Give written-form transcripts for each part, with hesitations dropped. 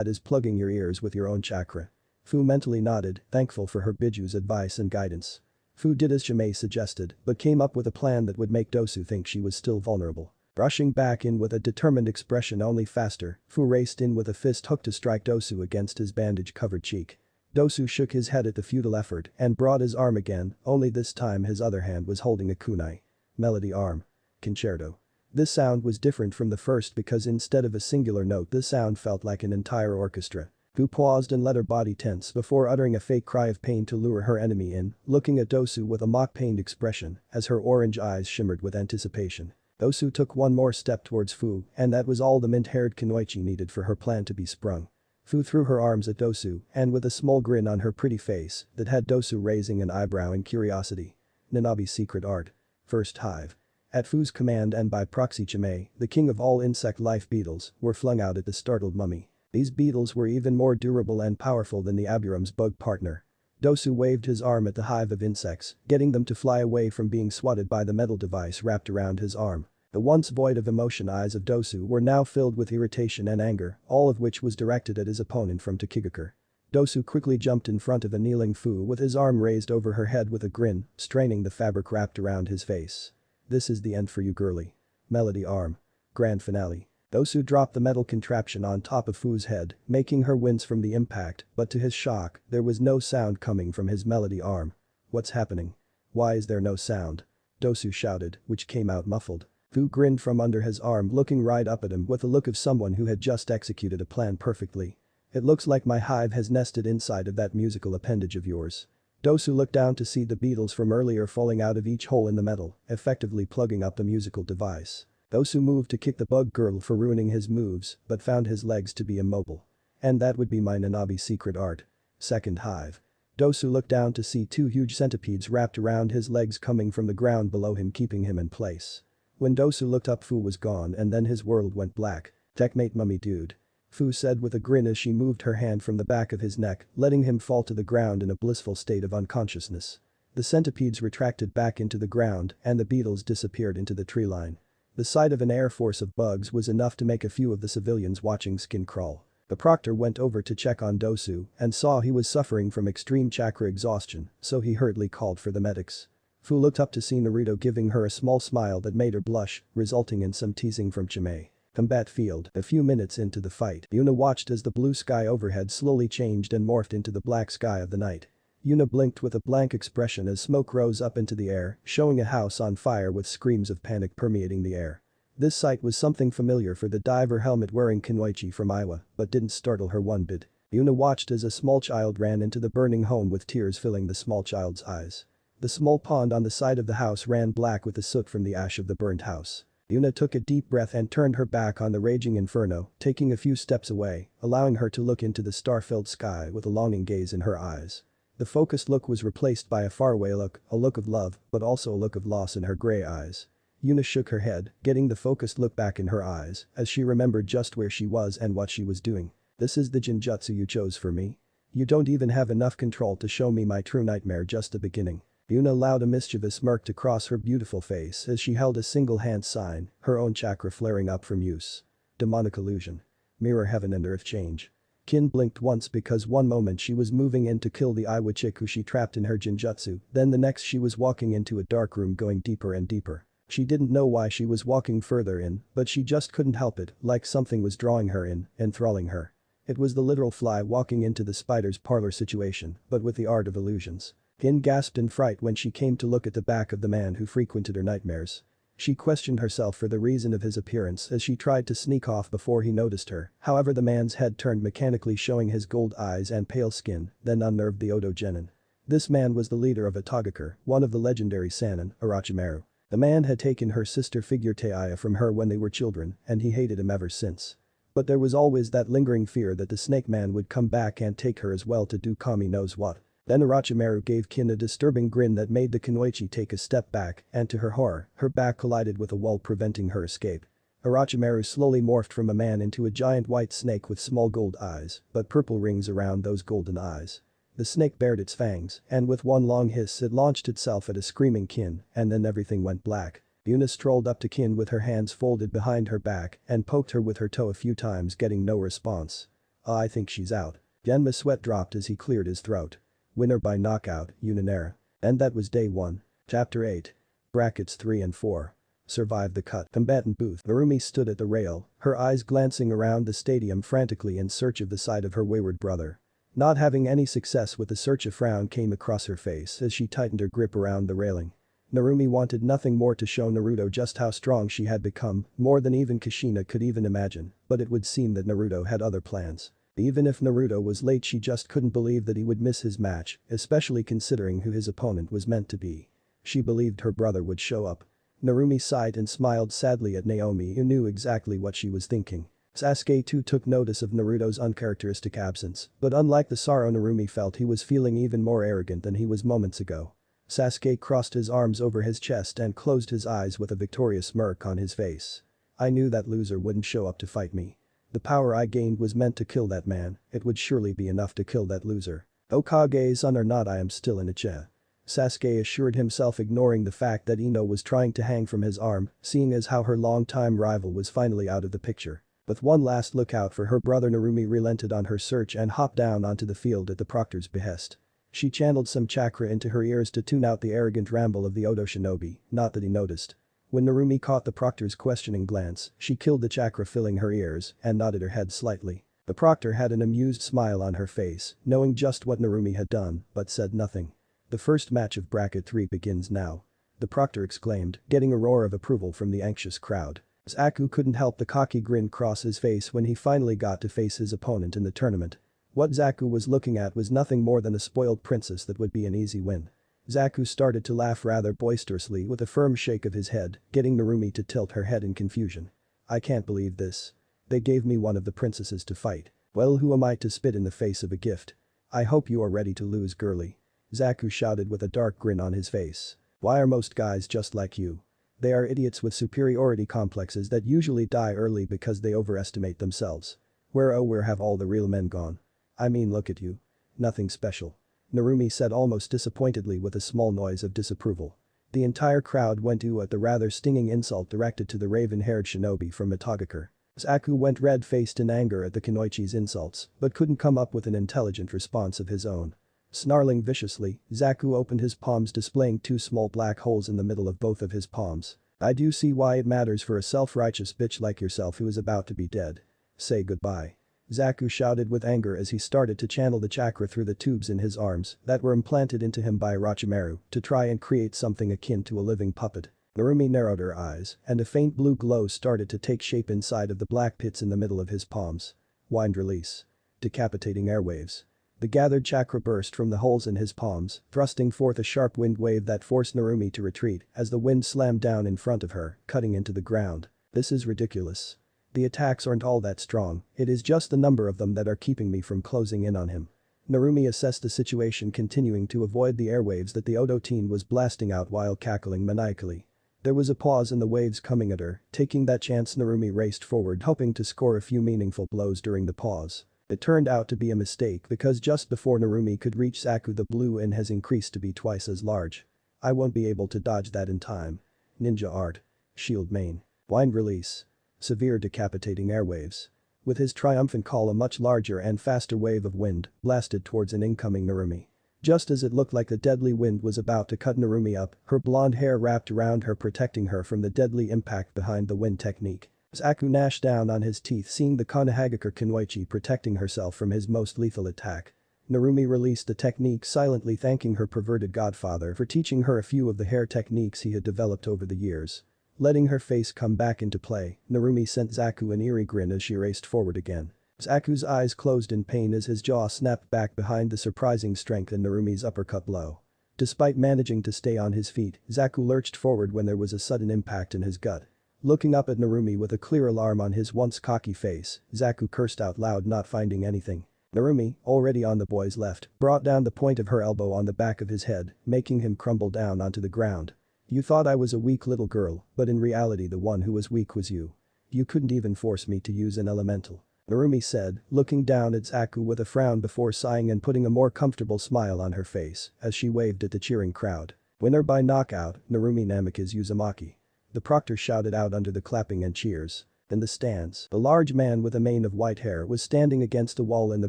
That is plugging your ears with your own chakra. Fu mentally nodded, thankful for her Biju's advice and guidance. Fu did as Chimay suggested, but came up with a plan that would make Dosu think she was still vulnerable. Rushing back in with a determined expression only faster, Fu raced in with a fist hook to strike Dosu against his bandage-covered cheek. Dosu shook his head at the futile effort and brought his arm again, only this time his other hand was holding a kunai. Melody arm. Concerto. This sound was different from the first because instead of a singular note this sound felt like an entire orchestra. Fu paused and let her body tense before uttering a fake cry of pain to lure her enemy in, looking at Dosu with a mock-pained expression as her orange eyes shimmered with anticipation. Dosu took one more step towards Fu, and that was all the mint-haired Kunoichi needed for her plan to be sprung. Fu threw her arms at Dosu, and with a small grin on her pretty face that had Dosu raising an eyebrow in curiosity. Nanabi's secret art. First hive. At Fu's command and by proxy Chimay, the king of all insect life beetles, were flung out at the startled mummy. These beetles were even more durable and powerful than the Aburam's bug partner. Dosu waved his arm at the hive of insects, getting them to fly away from being swatted by the metal device wrapped around his arm. The once void of emotion eyes of Dosu were now filled with irritation and anger, all of which was directed at his opponent from Tokigaku. Dosu quickly jumped in front of a kneeling Fu with his arm raised over her head with a grin, straining the fabric wrapped around his face. This is the end for you, girlie. Melody arm. Grand finale. Dosu dropped the metal contraption on top of Fu's head, making her wince from the impact, but to his shock, there was no sound coming from his melody arm. What's happening? Why is there no sound? Dosu shouted, which came out muffled. Fu grinned from under his arm, looking right up at him with the look of someone who had just executed a plan perfectly. It looks like my hive has nested inside of that musical appendage of yours. Dosu looked down to see the beetles from earlier falling out of each hole in the metal, effectively plugging up the musical device. Dosu moved to kick the bug girl for ruining his moves, but found his legs to be immobile. And that would be my Nanabi secret art. Second hive. Dosu looked down to see two huge centipedes wrapped around his legs coming from the ground below him, keeping him in place. When Dosu looked up, Fu was gone and then his world went black. Techmate mummy dude. Fu said with a grin as she moved her hand from the back of his neck, letting him fall to the ground in a blissful state of unconsciousness. The centipedes retracted back into the ground and the beetles disappeared into the tree line. The sight of an air force of bugs was enough to make a few of the civilians watching skin crawl. The proctor went over to check on Dosu and saw he was suffering from extreme chakra exhaustion, so he hurriedly called for the medics. Fu looked up to see Naruto giving her a small smile that made her blush, resulting in some teasing from Chimay. Combat field. A few minutes into the fight, Yuna watched as the blue sky overhead slowly changed and morphed into the black sky of the night. Yuna blinked with a blank expression as smoke rose up into the air, showing a house on fire with screams of panic permeating the air. This sight was something familiar for the diver helmet-wearing Kunoichi from Iowa, but didn't startle her one bit. Yuna watched as a small child ran into the burning home with tears filling the small child's eyes. The small pond on the side of the house ran black with the soot from the ash of the burnt house. Yuna took a deep breath and turned her back on the raging inferno, taking a few steps away, allowing her to look into the star-filled sky with a longing gaze in her eyes. The focused look was replaced by a faraway look, a look of love, but also a look of loss in her gray eyes. Yuna shook her head, getting the focused look back in her eyes, as she remembered just where she was and what she was doing. This is the Jinjutsu you chose for me? You don't even have enough control to show me my true nightmare, just the beginning. Yuna allowed a mischievous smirk to cross her beautiful face as she held a single hand sign, her own chakra flaring up from use. Demonic illusion. Mirror heaven and earth change. Kin blinked once because one moment she was moving in to kill the Iwa chick who she trapped in her Jinjutsu, then the next she was walking into a dark room going deeper and deeper. She didn't know why she was walking further in, but she just couldn't help it, like something was drawing her in, enthralling her. It was the literal fly walking into the spider's parlor situation, but with the art of illusions. Kin gasped in fright when she came to look at the back of the man who frequented her nightmares. She questioned herself for the reason of his appearance as she tried to sneak off before he noticed her, however the man's head turned mechanically, showing his gold eyes and pale skin, then unnerved the Odo Genin. This man was the leader of Atagakur, one of the legendary Sannin, Orochimaru. The man had taken her sister figure Taiya from her when they were children, and he hated him ever since. But there was always that lingering fear that the snake man would come back and take her as well to do Kami knows what. Then Orochimaru gave Kin a disturbing grin that made the Kunoichi take a step back, and to her horror, her back collided with a wall preventing her escape. Orochimaru slowly morphed from a man into a giant white snake with small gold eyes, but purple rings around those golden eyes. The snake bared its fangs, and with one long hiss it launched itself at a screaming Kin, and then everything went black. Yuna strolled up to Kin with her hands folded behind her back and poked her with her toe a few times, getting no response. I think she's out. Genma's sweat dropped as he cleared his throat. Winner by knockout, Unanera. And that was day 1. Chapter 8. Brackets 3 and 4. Survive the cut. Combatant booth. Narumi stood at the rail, her eyes glancing around the stadium frantically in search of the sight of her wayward brother. Not having any success with the search, a frown came across her face as she tightened her grip around the railing. Narumi wanted nothing more to show Naruto just how strong she had become, more than even Kushina could even imagine, but it would seem that Naruto had other plans. Even if Naruto was late, she just couldn't believe that he would miss his match, especially considering who his opponent was meant to be. She believed her brother would show up. Narumi sighed and smiled sadly at Naomi, who knew exactly what she was thinking. Sasuke too took notice of Naruto's uncharacteristic absence, but unlike the sorrow Narumi felt, he was feeling even more arrogant than he was moments ago. Sasuke crossed his arms over his chest and closed his eyes with a victorious smirk on his face. I knew that loser wouldn't show up to fight me. The power I gained was meant to kill that man, it would surely be enough to kill that loser. Hokage-san or not, I am still in Ichigo. Sasuke assured himself, ignoring the fact that Ino was trying to hang from his arm, seeing as how her long-time rival was finally out of the picture. With one last look out for her brother, Narumi relented on her search and hopped down onto the field at the proctor's behest. She channeled some chakra into her ears to tune out the arrogant ramble of the Odo shinobi, not that he noticed. When Narumi caught the proctor's questioning glance, she killed the chakra filling her ears and nodded her head slightly. The proctor had an amused smile on her face, knowing just what Narumi had done, but said nothing. The first match of bracket 3 begins now. The proctor exclaimed, getting a roar of approval from the anxious crowd. Zaku couldn't help the cocky grin cross his face when he finally got to face his opponent in the tournament. What Zaku was looking at was nothing more than a spoiled princess that would be an easy win. Zaku started to laugh rather boisterously with a firm shake of his head, getting Narumi to tilt her head in confusion. I can't believe this. They gave me one of the princesses to fight. Well, who am I to spit in the face of a gift? I hope you are ready to lose, girly. Zaku shouted with a dark grin on his face. Why are most guys just like you? They are idiots with superiority complexes that usually die early because they overestimate themselves. Where have all the real men gone? I mean, look at you. Nothing special. Narumi said almost disappointedly with a small noise of disapproval. The entire crowd went ooh at the rather stinging insult directed to the raven-haired shinobi from Mitagakur. Zaku went red-faced in anger at the Kunoichi's insults, but couldn't come up with an intelligent response of his own. Snarling viciously, Zaku opened his palms, displaying 2 small black holes in the middle of both of his palms. I do see why it matters for a self-righteous bitch like yourself who is about to be dead. Say goodbye. Zaku shouted with anger as he started to channel the chakra through the tubes in his arms that were implanted into him by Orochimaru to try and create something akin to a living puppet. Narumi narrowed her eyes, and a faint blue glow started to take shape inside of the black pits in the middle of his palms. Wind release. Decapitating airwaves. The gathered chakra burst from the holes in his palms, thrusting forth a sharp wind wave that forced Narumi to retreat as the wind slammed down in front of her, cutting into the ground. This is ridiculous. The attacks aren't all that strong, it is just the number of them that are keeping me from closing in on him. Narumi assessed the situation, continuing to avoid the airwaves that the Odo teen was blasting out while cackling maniacally. There was a pause in the waves coming at her, taking that chance Narumi raced forward, hoping to score a few meaningful blows during the pause. It turned out to be a mistake because just before Narumi could reach Zaku, the blue in has increased to be twice as large. I won't be able to dodge that in time. Ninja art. Shield main. Wind release. Severe decapitating airwaves. With his triumphant call, a much larger and faster wave of wind blasted towards an incoming Narumi. Just as it looked like the deadly wind was about to cut Narumi up, her blonde hair wrapped around her, protecting her from the deadly impact behind the wind technique. Zaku gnashed down on his teeth, seeing the Konohagakure Kunoichi protecting herself from his most lethal attack. Narumi released the technique, silently thanking her perverted godfather for teaching her a few of the hair techniques he had developed over the years. Letting her face come back into play, Narumi sent Zaku an eerie grin as she raced forward again. Zaku's eyes closed in pain as his jaw snapped back behind the surprising strength in Narumi's uppercut blow. Despite managing to stay on his feet, Zaku lurched forward when there was a sudden impact in his gut. Looking up at Narumi with a clear alarm on his once cocky face, Zaku cursed out loud, not finding anything. Narumi, already on the boy's left, brought down the point of her elbow on the back of his head, making him crumble down onto the ground. You thought I was a weak little girl, but in reality the one who was weak was you. You couldn't even force me to use an elemental. Narumi said, looking down at Zaku with a frown before sighing and putting a more comfortable smile on her face as she waved at the cheering crowd. Winner by knockout, Narumi Namaki's Uzumaki. The proctor shouted out under the clapping and cheers. In the stands, a large man with a mane of white hair was standing against a wall in the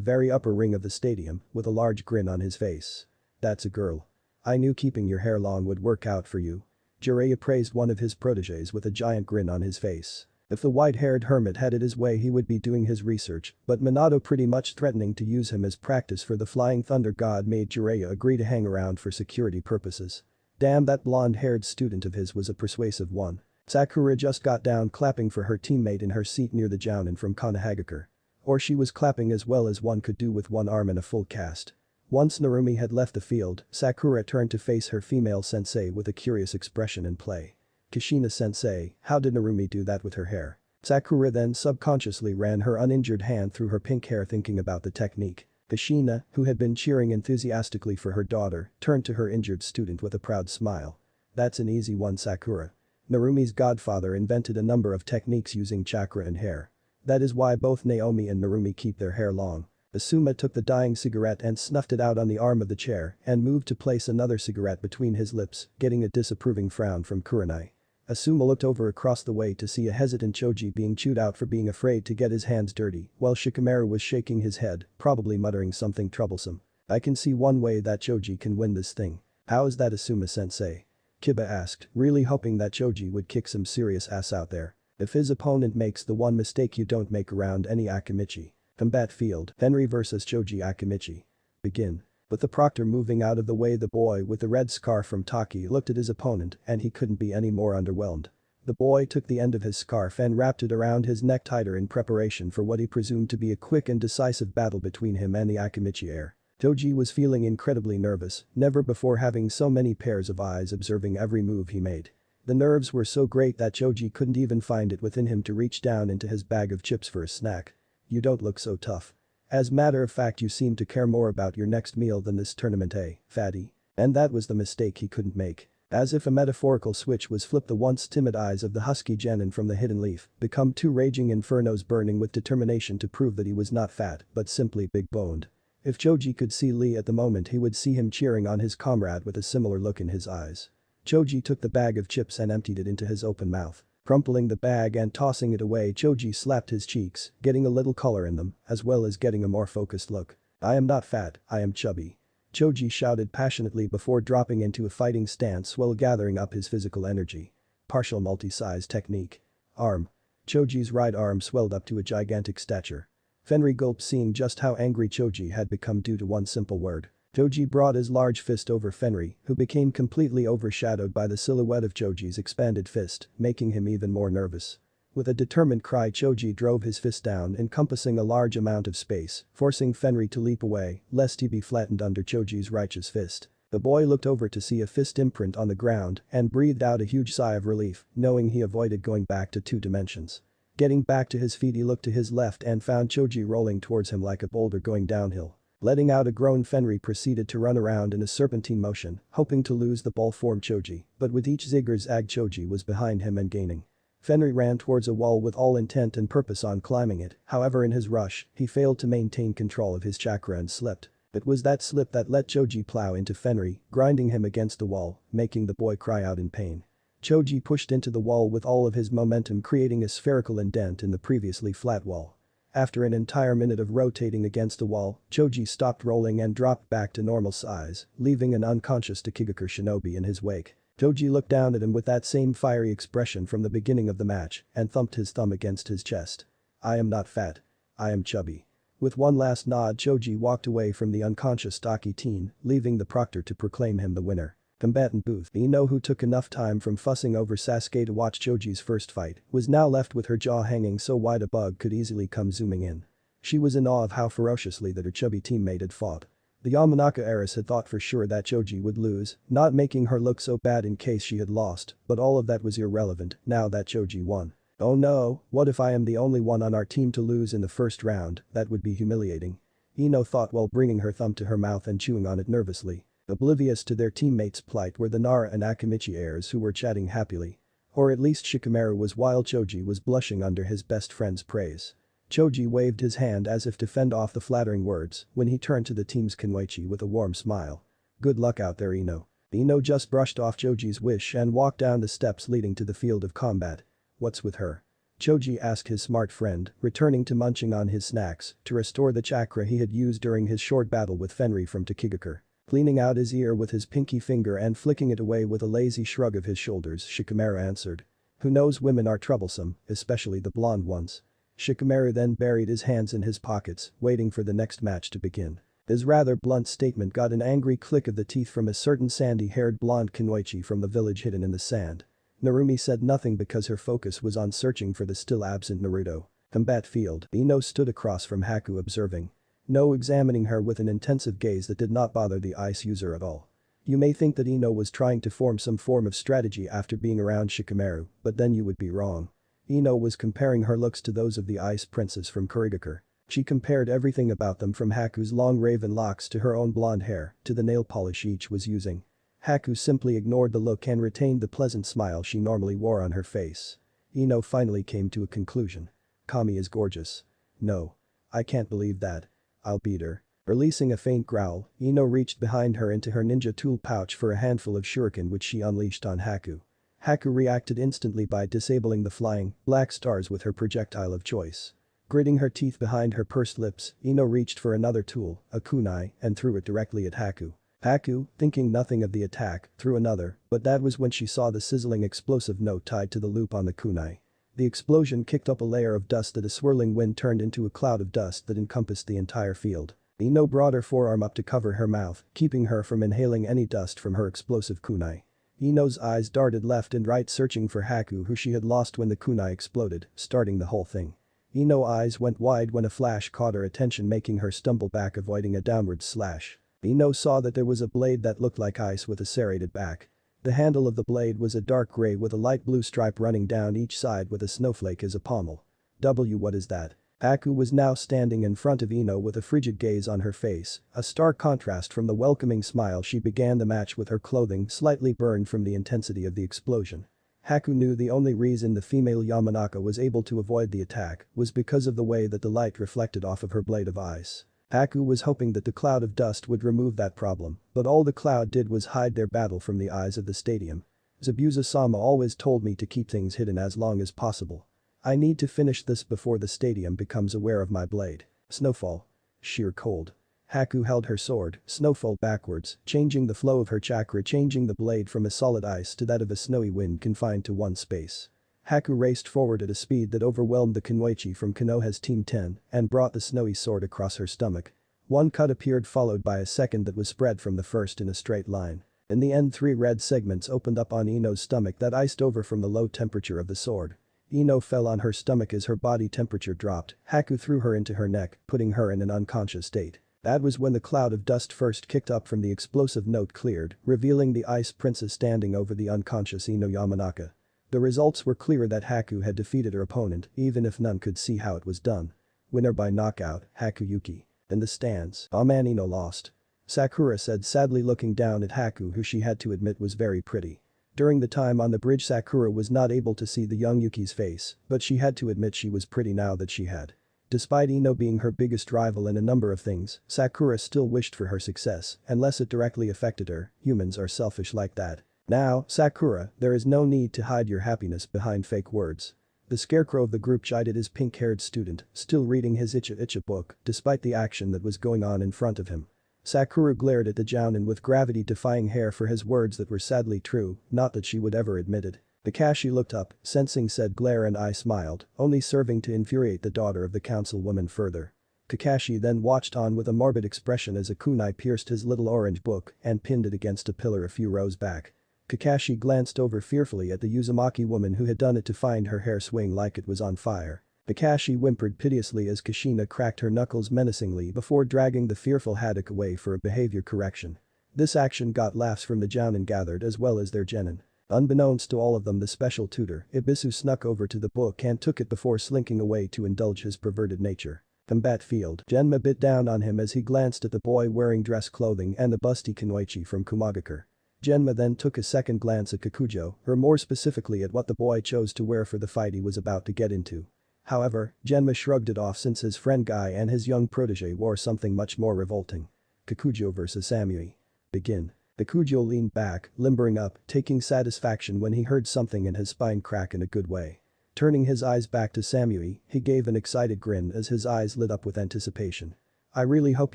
very upper ring of the stadium with a large grin on his face. "That's a girl. I knew keeping your hair long would work out for you." Jiraiya praised one of his protégés with a giant grin on his face. If the white-haired hermit had it his way he would be doing his research, but Minato pretty much threatening to use him as practice for the Flying Thunder God made Jiraiya agree to hang around for security purposes. Damn, that blonde-haired student of his was a persuasive one. Sakura just got down clapping for her teammate in her seat near the Jounin from Konohagakure. Or she was clapping as well as one could do with one arm in a full cast. Once Narumi had left the field, Sakura turned to face her female sensei with a curious expression in play. "Kushina-sensei, how did Narumi do that with her hair?" Sakura then subconsciously ran her uninjured hand through her pink hair thinking about the technique. Kushina, who had been cheering enthusiastically for her daughter, turned to her injured student with a proud smile. "That's an easy one, Sakura. Narumi's godfather invented a number of techniques using chakra and hair. That is why both Naomi and Narumi keep their hair long." Asuma took the dying cigarette and snuffed it out on the arm of the chair and moved to place another cigarette between his lips, getting a disapproving frown from Kurenai. Asuma looked over across the way to see a hesitant Choji being chewed out for being afraid to get his hands dirty, while Shikamaru was shaking his head, probably muttering something troublesome. "I can see one way that Choji can win this thing." "How is that, Asuma-sensei?" Kiba asked, really hoping that Choji would kick some serious ass out there. "If his opponent makes the one mistake you don't make around any Akimichi." Combat field, Henry vs Choji Akimichi. Begin. With the proctor moving out of the way, the boy with the red scarf from Taki looked at his opponent and he couldn't be any more underwhelmed. The boy took the end of his scarf and wrapped it around his neck tighter in preparation for what he presumed to be a quick and decisive battle between him and the Akimichi heir. Choji was feeling incredibly nervous, never before having so many pairs of eyes observing every move he made. The nerves were so great that Choji couldn't even find it within him to reach down into his bag of chips for a snack. "You don't look so tough. As matter of fact, you seem to care more about your next meal than this tournament, fatty?" And that was the mistake he couldn't make. As if a metaphorical switch was flipped, the once timid eyes of the husky genin from the hidden leaf become two raging infernos burning with determination to prove that he was not fat but simply big-boned. If Choji could see Lee at the moment, he would see him cheering on his comrade with a similar look in his eyes. Choji took the bag of chips and emptied it into his open mouth. Crumpling the bag and tossing it away, Choji slapped his cheeks, getting a little color in them, as well as getting a more focused look. "I am not fat, I am chubby." Choji shouted passionately before dropping into a fighting stance while gathering up his physical energy. Partial multi-size technique. Arm. Choji's right arm swelled up to a gigantic stature. Fenry gulped, seeing just how angry Choji had become due to one simple word. Choji brought his large fist over Fenry, who became completely overshadowed by the silhouette of Choji's expanded fist, making him even more nervous. With a determined cry, Choji drove his fist down, encompassing a large amount of space, forcing Fenry to leap away, lest he be flattened under Choji's righteous fist. The boy looked over to see a fist imprint on the ground and breathed out a huge sigh of relief, knowing he avoided going back to 2 dimensions. Getting back to his feet, he looked to his left and found Choji rolling towards him like a boulder going downhill. Letting out a groan, Fenry proceeded to run around in a serpentine motion, hoping to lose the ball from Choji, but with each zigzag Choji was behind him and gaining. Fenry ran towards a wall with all intent and purpose on climbing it, however in his rush, he failed to maintain control of his chakra and slipped. It was that slip that let Choji plow into Fenry, grinding him against the wall, making the boy cry out in pain. Choji pushed into the wall with all of his momentum, creating a spherical indent in the previously flat wall. After an entire minute of rotating against the wall, Choji stopped rolling and dropped back to normal size, leaving an unconscious Tokigakure shinobi in his wake. Choji looked down at him with that same fiery expression from the beginning of the match and thumped his thumb against his chest. "I am not fat. I am chubby." With one last nod, Choji walked away from the unconscious stocky teen, leaving the proctor to proclaim him the winner. Combatant booth. Ino, who took enough time from fussing over Sasuke to watch Choji's first fight, was now left with her jaw hanging so wide a bug could easily come zooming in. She was in awe of how ferociously that her chubby teammate had fought. The Yamanaka heiress had thought for sure that Choji would lose, not making her look so bad in case she had lost, but all of that was irrelevant now that Choji won. "Oh no, what if I am the only one on our team to lose in the first round? That would be humiliating." Ino thought while bringing her thumb to her mouth and chewing on it nervously. Oblivious to their teammates' plight were the Nara and Akimichi heirs, who were chatting happily. Or at least Shikamaru was, while Choji was blushing under his best friend's praise. Choji waved his hand as if to fend off the flattering words when he turned to the team's Kenweichi with a warm smile. "Good luck out there, Ino." Ino just brushed off Choji's wish and walked down the steps leading to the field of combat. "What's with her?" Choji asked his smart friend, returning to munching on his snacks to restore the chakra he had used during his short battle with Fenri from Tokigaku. Cleaning out his ear with his pinky finger and flicking it away with a lazy shrug of his shoulders, Shikamaru answered. Who knows, women are troublesome, especially the blonde ones. Shikamaru then buried his hands in his pockets, waiting for the next match to begin. His rather blunt statement got an angry click of the teeth from a certain sandy-haired blonde kunoichi from the village hidden in the sand. Narumi said nothing because her focus was on searching for the still-absent Naruto. Combat field, Ino stood across from Haku observing. No, examining her with an intensive gaze that did not bother the ice user at all. You may think that Ino was trying to form some form of strategy after being around Shikamaru, but then you would be wrong. Ino was comparing her looks to those of the ice princess from Kurigaku. She compared everything about them from Haku's long raven locks to her own blonde hair to the nail polish each was using. Haku simply ignored the look and retained the pleasant smile she normally wore on her face. Ino finally came to a conclusion. Kami is gorgeous. No. I can't believe that. I'll beat her. Releasing a faint growl, Ino reached behind her into her ninja tool pouch for a handful of shuriken which she unleashed on Haku. Haku reacted instantly by disabling the flying, black stars with her projectile of choice. Gritting her teeth behind her pursed lips, Ino reached for another tool, a kunai, and threw it directly at Haku. Haku, thinking nothing of the attack, threw another, but that was when she saw the sizzling explosive note tied to the loop on the kunai. The explosion kicked up a layer of dust that a swirling wind turned into a cloud of dust that encompassed the entire field. Ino brought her forearm up to cover her mouth, keeping her from inhaling any dust from her explosive kunai. Ino's eyes darted left and right searching for Haku, who she had lost when the kunai exploded, starting the whole thing. Ino's eyes went wide when a flash caught her attention, making her stumble back, avoiding a downward slash. Ino saw that there was a blade that looked like ice with a serrated back. The handle of the blade was a dark gray with a light blue stripe running down each side with a snowflake as a pommel. What is that? Haku was now standing in front of Ino with a frigid gaze on her face, a stark contrast from the welcoming smile she began the match with, her clothing slightly burned from the intensity of the explosion. Haku knew the only reason the female Yamanaka was able to avoid the attack was because of the way that the light reflected off of her blade of ice. Haku was hoping that the cloud of dust would remove that problem, but all the cloud did was hide their battle from the eyes of the stadium. Zabuza-sama always told me to keep things hidden as long as possible. I need to finish this before the stadium becomes aware of my blade. Snowfall. Sheer cold. Haku held her sword, snowfall backwards, changing the flow of her chakra, changing the blade from a solid ice to that of a snowy wind confined to one space. Haku raced forward at a speed that overwhelmed the Kunoichi from Konoha's Team 10 and brought the snowy sword across her stomach. One cut appeared followed by a second that was spread from the first in a straight line. In the end, 3 red segments opened up on Ino's stomach that iced over from the low temperature of the sword. Ino fell on her stomach as her body temperature dropped. Haku threw her into her neck, putting her in an unconscious state. That was when the cloud of dust first kicked up from the explosive note cleared, revealing the ice princess standing over the unconscious Ino Yamanaka. The results were clear that Haku had defeated her opponent, even if none could see how it was done. Winner by knockout, Haku Yuki. In the stands, "Oh man, Ino lost." Sakura said, sadly looking down at Haku, who she had to admit was very pretty. During the time on the bridge, Sakura was not able to see the young Yuki's face, but she had to admit she was pretty now that she had. Despite Ino being her biggest rival in a number of things, Sakura still wished for her success, unless it directly affected her. Humans are selfish like that. Now, Sakura, there is no need to hide your happiness behind fake words. The scarecrow of the group chided his pink-haired student, still reading his Icha book, despite the action that was going on in front of him. Sakura glared at the jounin with gravity-defying hair for his words that were sadly true, not that she would ever admit it. Kakashi looked up, sensing said glare, and I smiled, only serving to infuriate the daughter of the councilwoman further. Kakashi then watched on with a morbid expression as a kunai pierced his little orange book and pinned it against a pillar a few rows back. Kakashi glanced over fearfully at the Uzumaki woman who had done it to find her hair swing like it was on fire. Kakashi whimpered piteously as Kushina cracked her knuckles menacingly before dragging the fearful Haddock away for a behavior correction. This action got laughs from the jounin gathered as well as their genin. Unbeknownst to all of them, the special tutor, Ibisu, snuck over to the book and took it before slinking away to indulge his perverted nature. Combat field. Genma bit down on him as he glanced at the boy wearing dress clothing and the busty Kunoichi from Kumagakure. Genma then took a second glance at Kakujo, or more specifically at what the boy chose to wear for the fight he was about to get into. However, Genma shrugged it off since his friend Guy and his young protege wore something much more revolting. Kakujo vs Samui. Begin. Kakujo leaned back, limbering up, taking satisfaction when he heard something in his spine crack in a good way. Turning his eyes back to Samui, he gave an excited grin as his eyes lit up with anticipation. I really hope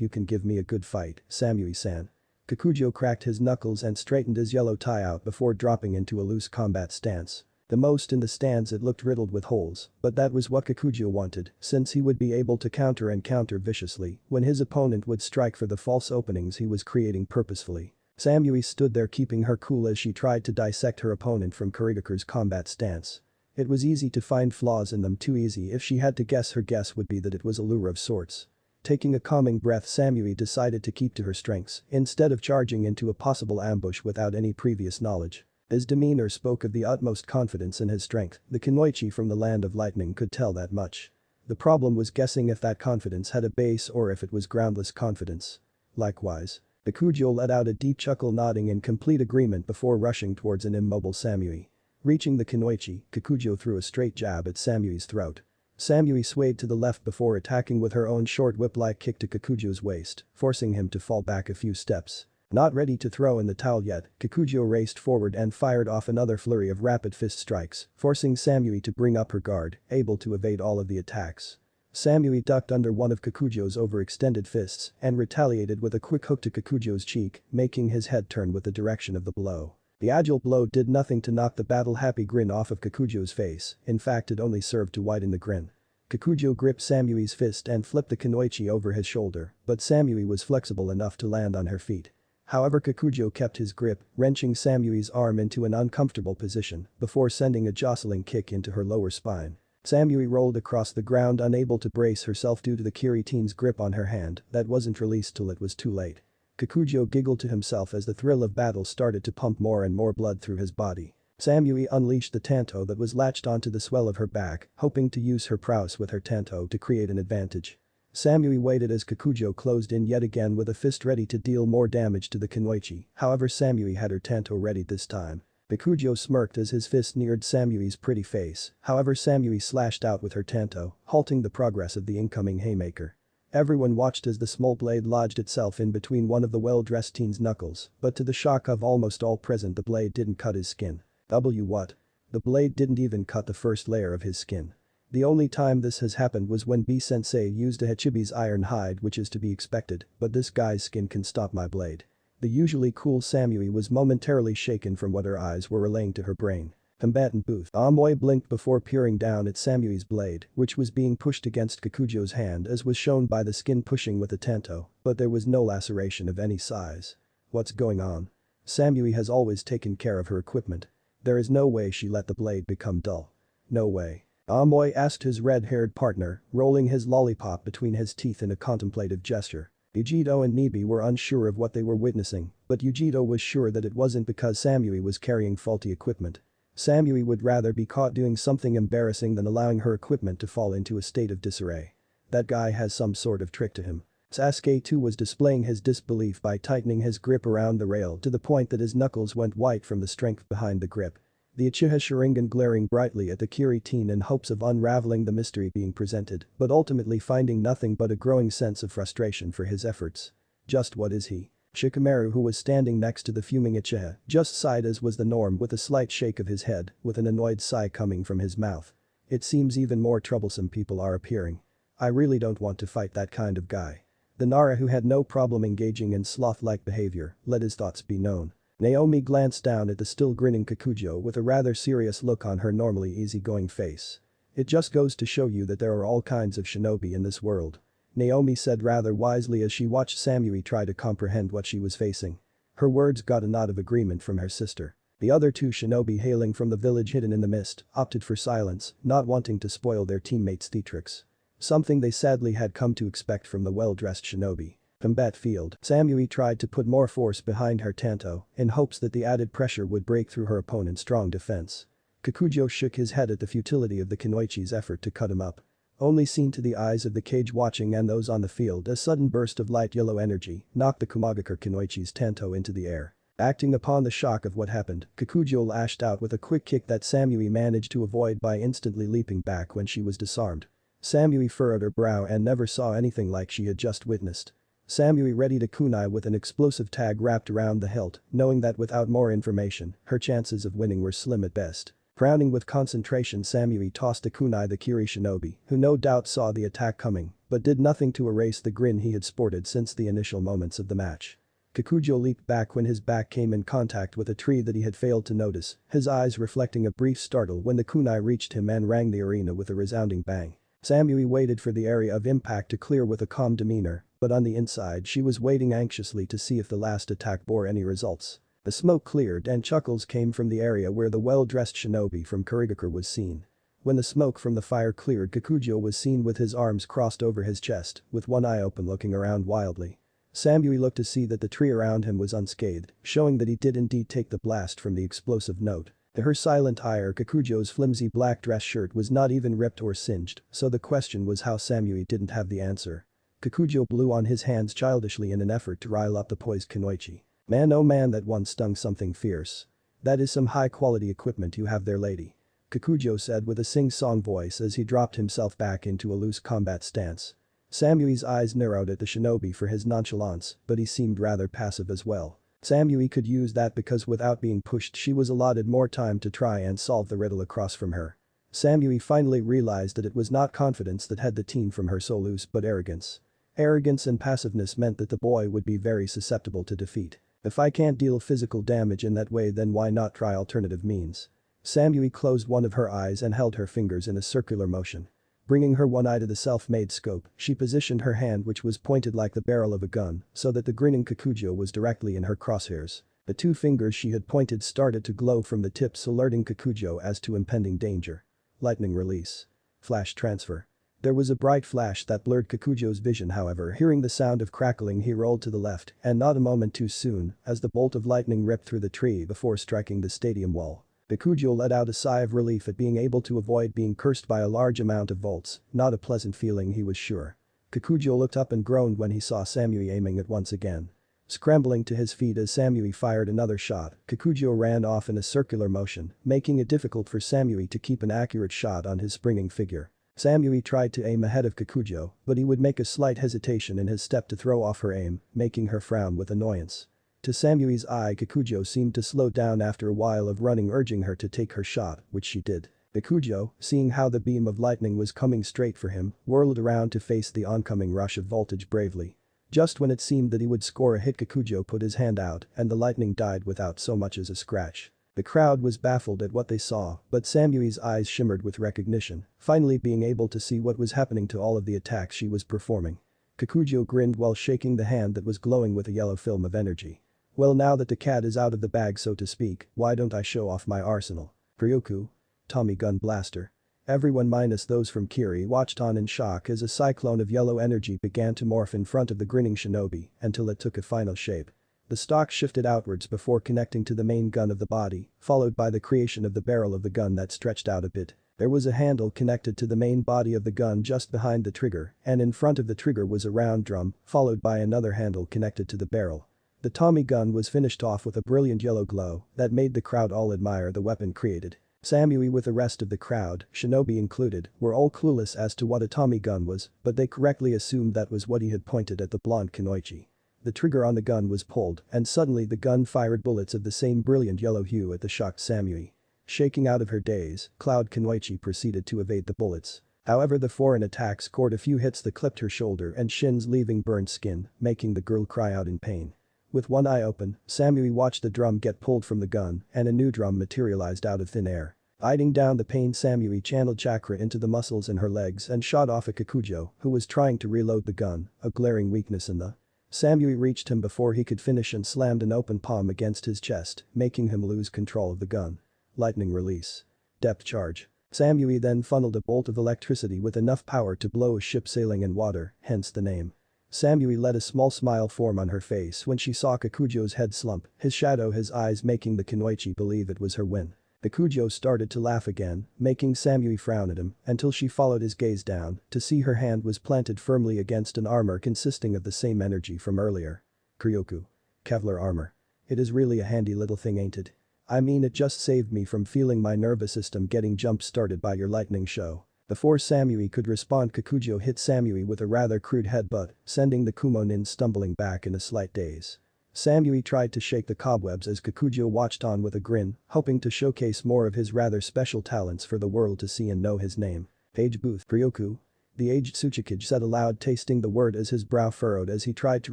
you can give me a good fight, Samui-san. Kikujo cracked his knuckles and straightened his yellow tie out before dropping into a loose combat stance. The most in the stands it looked riddled with holes, but that was what Kikujo wanted, since he would be able to counter and counter viciously when his opponent would strike for the false openings he was creating purposefully. Samui stood there keeping her cool as she tried to dissect her opponent from Kurigaku's combat stance. It was easy to find flaws in them, too easy if she had to guess. Her guess would be that it was a lure of sorts. Taking a calming breath, Samui decided to keep to her strengths instead of charging into a possible ambush without any previous knowledge. His demeanor spoke of the utmost confidence in his strength. The Kunoichi from the land of lightning could tell that much. The problem was guessing if that confidence had a base or if it was groundless confidence. Likewise. Kikujo let out a deep chuckle, nodding in complete agreement before rushing towards an immobile Samui. Reaching the Kunoichi, Kikujo threw a straight jab at Samui's throat. Samui swayed to the left before attacking with her own short whip-like kick to Kikujo's waist, forcing him to fall back a few steps. Not ready to throw in the towel yet, Kikujo raced forward and fired off another flurry of rapid fist strikes, forcing Samui to bring up her guard, able to evade all of the attacks. Samui ducked under one of Kikujo's overextended fists and retaliated with a quick hook to Kikujo's cheek, making his head turn with the direction of the blow. The agile blow did nothing to knock the battle-happy grin off of Kikujo's face, in fact it only served to widen the grin. Kikujo gripped Samui's fist and flipped the Kunoichi over his shoulder, but Samui was flexible enough to land on her feet. However, Kikujo kept his grip, wrenching Samui's arm into an uncomfortable position before sending a jostling kick into her lower spine. Samui rolled across the ground, unable to brace herself due to the Kiriten's grip on her hand that wasn't released till it was too late. Kikujo giggled to himself as the thrill of battle started to pump more and more blood through his body. Samui unleashed the tanto that was latched onto the swell of her back, hoping to use her prowess with her tanto to create an advantage. Samui waited as Kikujo closed in yet again with a fist ready to deal more damage to the Kunoichi, however Samui had her tanto ready this time. Kikujo smirked as his fist neared Samui's pretty face, however Samui slashed out with her tanto, halting the progress of the incoming haymaker. Everyone watched as the small blade lodged itself in between one of the well-dressed teen's knuckles, but to the shock of almost all present the blade didn't cut his skin. What? The blade didn't even cut the first layer of his skin. The only time this has happened was when B-sensei used a Hachibi's iron hide, which is to be expected, but this guy's skin can stop my blade. The usually cool Samui was momentarily shaken from what her eyes were relaying to her brain. Combatant booth. Amoy blinked before peering down at Samui's blade, which was being pushed against Kikujo's hand as was shown by the skin pushing with the tanto, but there was no laceration of any size. What's going on? Samui has always taken care of her equipment. There is no way she let the blade become dull. No way. Amoy asked his red-haired partner, rolling his lollipop between his teeth in a contemplative gesture. Yujito and Nibi were unsure of what they were witnessing, but Yujito was sure that it wasn't because Samui was carrying faulty equipment. Samui would rather be caught doing something embarrassing than allowing her equipment to fall into a state of disarray. That guy has some sort of trick to him. Sasuke too was displaying his disbelief by tightening his grip around the rail to the point that his knuckles went white from the strength behind the grip. The Uchiha Sharingan glaring brightly at the Kiriten in hopes of unraveling the mystery being presented, but ultimately finding nothing but a growing sense of frustration for his efforts. Just what is he? Shikamaru, who was standing next to the fuming Uchiha, just sighed as was the norm with a slight shake of his head, with an annoyed sigh coming from his mouth. It seems even more troublesome people are appearing. I really don't want to fight that kind of guy. The Nara, who had no problem engaging in sloth-like behavior, let his thoughts be known. Naomi glanced down at the still grinning Kikujo with a rather serious look on her normally easygoing face. It just goes to show you that there are all kinds of shinobi in this world. Naomi said rather wisely as she watched Samui try to comprehend what she was facing. Her words got a nod of agreement from her sister. The other two shinobi hailing from the village hidden in the mist opted for silence, not wanting to spoil their teammates' theatrics. Something they sadly had come to expect from the well-dressed shinobi. Combat field. Samui tried to put more force behind her tanto in hopes that the added pressure would break through her opponent's strong defense. Kikujo shook his head at the futility of the Kunoichi's effort to cut him up. Only seen to the eyes of the cage watching and those on the field, a sudden burst of light yellow energy knocked the Kumagakure Kunoichi's tanto into the air. Acting upon the shock of what happened, Kikujo lashed out with a quick kick that Samui managed to avoid by instantly leaping back when she was disarmed. Samui furrowed her brow and never saw anything like she had just witnessed. Samui readied a kunai with an explosive tag wrapped around the hilt, knowing that without more information, her chances of winning were slim at best. Frowning with concentration, Samui tossed a kunai the Kiri shinobi, who no doubt saw the attack coming, but did nothing to erase the grin he had sported since the initial moments of the match. Kikujo leaped back when his back came in contact with a tree that he had failed to notice, his eyes reflecting a brief startle when the kunai reached him and rang the arena with a resounding bang. Samui waited for the area of impact to clear with a calm demeanor, but on the inside she was waiting anxiously to see if the last attack bore any results. The smoke cleared and chuckles came from the area where the well-dressed shinobi from Kurigakure was seen. When the smoke from the fire cleared, Kikujo was seen with his arms crossed over his chest, with one eye open looking around wildly. Samui looked to see that the tree around him was unscathed, showing that he did indeed take the blast from the explosive note. To her silent ire, Kikujo's flimsy black dress shirt was not even ripped or singed, so the question was how Samui didn't have the answer. Kikujo blew on his hands childishly in an effort to rile up the poised kunoichi. Man, oh man, that one stung something fierce. That is some high-quality equipment you have there, lady. Kikujo said with a sing-song voice as he dropped himself back into a loose combat stance. Samui's eyes narrowed at the shinobi for his nonchalance, but he seemed rather passive as well. Samui could use that because without being pushed she was allotted more time to try and solve the riddle across from her. Samui finally realized that it was not confidence that had the team from her so loose but arrogance. Arrogance and passiveness meant that the boy would be very susceptible to defeat. If I can't deal physical damage in that way, then why not try alternative means? Samui closed one of her eyes and held her fingers in a circular motion. Bringing her one eye to the self-made scope, she positioned her hand, which was pointed like the barrel of a gun, so that the grinning Kikujo was directly in her crosshairs. The two fingers she had pointed started to glow from the tips, alerting Kikujo as to impending danger. Lightning release. Flash transfer. There was a bright flash that blurred Kikujo's vision, however, hearing the sound of crackling he rolled to the left, and not a moment too soon, as the bolt of lightning ripped through the tree before striking the stadium wall. Kikujo let out a sigh of relief at being able to avoid being cursed by a large amount of volts, not a pleasant feeling, he was sure. Kikujo looked up and groaned when he saw Samui aiming it once again. Scrambling to his feet as Samui fired another shot, Kikujo ran off in a circular motion, making it difficult for Samui to keep an accurate shot on his springing figure. Samui tried to aim ahead of Kikujo, but he would make a slight hesitation in his step to throw off her aim, making her frown with annoyance. To Samui's eye, Kikujo seemed to slow down after a while of running, urging her to take her shot, which she did. Kikujo, seeing how the beam of lightning was coming straight for him, whirled around to face the oncoming rush of voltage bravely. Just when it seemed that he would score a hit, Kikujo put his hand out and the lightning died without so much as a scratch. The crowd was baffled at what they saw, but Samui's eyes shimmered with recognition, finally being able to see what was happening to all of the attacks she was performing. Kikujo grinned while shaking the hand that was glowing with a yellow film of energy. Well, now that the cat is out of the bag, so to speak, why don't I show off my arsenal? Ryuku. Tommy gun blaster. Everyone minus those from Kiri watched on in shock as a cyclone of yellow energy began to morph in front of the grinning shinobi until it took a final shape. The stock shifted outwards before connecting to the main gun of the body, followed by the creation of the barrel of the gun that stretched out a bit. There was a handle connected to the main body of the gun just behind the trigger, and in front of the trigger was a round drum, followed by another handle connected to the barrel. The Tommy gun was finished off with a brilliant yellow glow that made the crowd all admire the weapon created. Samui with the rest of the crowd, shinobi included, were all clueless as to what a Tommy gun was, but they correctly assumed that was what he had pointed at the blonde kunoichi. The trigger on the gun was pulled, and suddenly the gun fired bullets of the same brilliant yellow hue at the shocked Samui. Shaking out of her daze, Cloud Kunoichi proceeded to evade the bullets. However, the foreign attack scored a few hits that clipped her shoulder and shins, leaving burnt skin, making the girl cry out in pain. With one eye open, Samui watched the drum get pulled from the gun and a new drum materialized out of thin air. Eyeing down the pain, Samui channeled chakra into the muscles in her legs and shot off at Kikujo, who was trying to reload the gun, a glaring weakness in the. Samui reached him before he could finish and slammed an open palm against his chest, making him lose control of the gun. Lightning release. Depth charge. Samui then funneled a bolt of electricity with enough power to blow a ship sailing in water, hence the name. Samui let a small smile form on her face when she saw Kikujo's head slump, his shadow his eyes making the kunoichi believe it was her win. Kikujo started to laugh again, making Samui frown at him until she followed his gaze down to see her hand was planted firmly against an armor consisting of the same energy from earlier. Kuryoku. Kevlar armor. It is really a handy little thing, ain't it? I mean, it just saved me from feeling my nervous system getting jump-started by your lightning show. Before Samui could respond, Kikujo hit Samui with a rather crude headbutt, sending the Kumonin stumbling back in a slight daze. Samui tried to shake the cobwebs as Kakujo watched on with a grin, hoping to showcase more of his rather special talents for the world to see and know his name. Page booth, Ryoku. The aged Tsuchikage said aloud, tasting the word as his brow furrowed as he tried to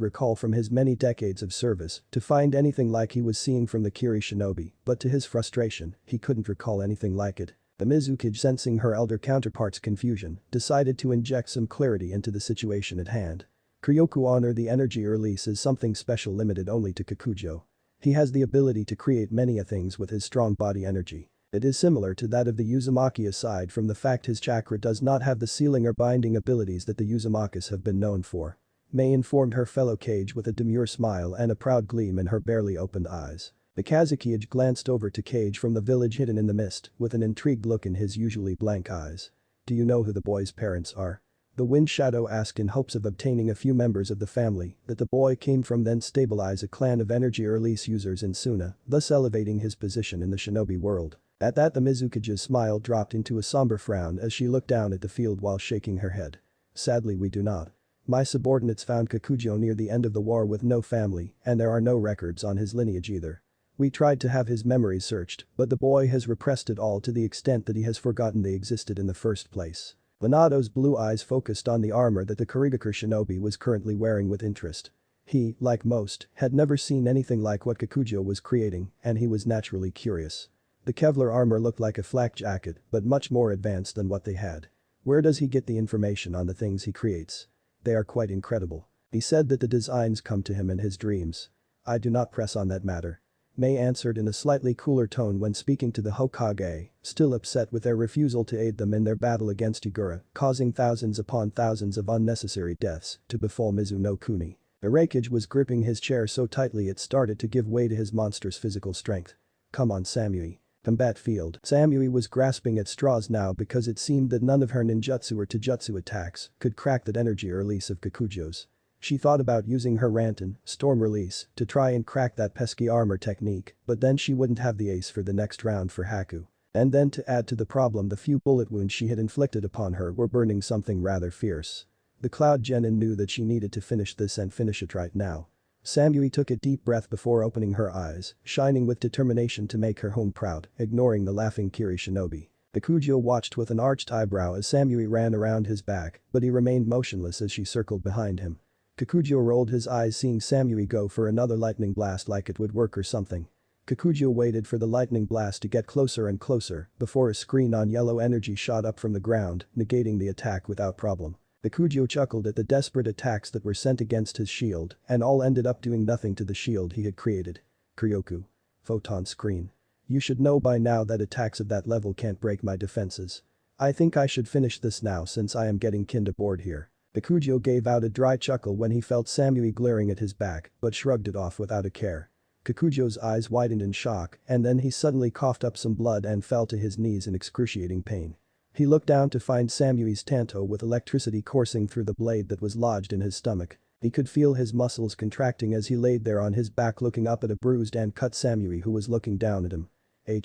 recall from his many decades of service to find anything like he was seeing from the Kiri shinobi, but to his frustration, he couldn't recall anything like it. The Mizukage, sensing her elder counterpart's confusion, decided to inject some clarity into the situation at hand. Ryoku honor the energy release is something special limited only to Kakujo. He has the ability to create many things with his strong body energy. It is similar to that of the Uzumaki aside from the fact his chakra does not have the sealing or binding abilities that the Uzumakas have been known for. Mei informed her fellow Kage with a demure smile and a proud gleam in her barely opened eyes. The Kazuki-age glanced over to Kage from the village hidden in the mist with an intrigued look in his usually blank eyes. Do you know who the boy's parents are? The Wind Shadow asked in hopes of obtaining a few members of the family that the boy came from, then stabilize a clan of energy release users in Suna, thus elevating his position in the shinobi world. At that, the Mizukage's smile dropped into a somber frown as she looked down at the field while shaking her head. Sadly, we do not. My subordinates found Kakujo near the end of the war with no family, and there are no records on his lineage either. We tried to have his memories searched, but the boy has repressed it all to the extent that he has forgotten they existed in the first place. Minato's blue eyes focused on the armor that the Kurigakure shinobi was currently wearing with interest. He, like most, had never seen anything like what Kakujo was creating, and he was naturally curious. The Kevlar armor looked like a flak jacket, but much more advanced than what they had. Where does he get the information on the things he creates? They are quite incredible. He said that the designs come to him in his dreams. I do not press on that matter. Mei answered in a slightly cooler tone when speaking to the Hokage, still upset with their refusal to aid them in their battle against Igura, causing thousands upon thousands of unnecessary deaths to befall Mizu no Kuni. Irakage was gripping his chair so tightly it started to give way to his monstrous physical strength. Come on, Samui. Combat field. Samui was grasping at straws now because it seemed that none of her ninjutsu or taijutsu attacks could crack that energy release of Kakujo's. She thought about using her Ranton, storm release, to try and crack that pesky armor technique, but then she wouldn't have the ace for the next round for Haku. And then to add to the problem, the few bullet wounds she had inflicted upon her were burning something rather fierce. The Cloud Genin knew that she needed to finish this and finish it right now. Samui took a deep breath before opening her eyes, shining with determination to make her home proud, ignoring the laughing Kiri shinobi. Kakujo watched with an arched eyebrow as Samui ran around his back, but he remained motionless as she circled behind him. Kakujo rolled his eyes seeing Samui go for another lightning blast like it would work or something. Kakujo waited for the lightning blast to get closer and closer before a screen on yellow energy shot up from the ground, negating the attack without problem. Kakujo chuckled at the desperate attacks that were sent against his shield and all ended up doing nothing to the shield he had created. Kuryoku. Photon screen. You should know by now that attacks of that level can't break my defenses. I think I should finish this now since I am getting kinda bored here. Kakujo gave out a dry chuckle when he felt Samui glaring at his back, but shrugged it off without a care. Kakujo's eyes widened in shock, and then he suddenly coughed up some blood and fell to his knees in excruciating pain. He looked down to find Samui's tanto with electricity coursing through the blade that was lodged in his stomach. He could feel his muscles contracting as he laid there on his back looking up at a bruised and cut Samui who was looking down at him.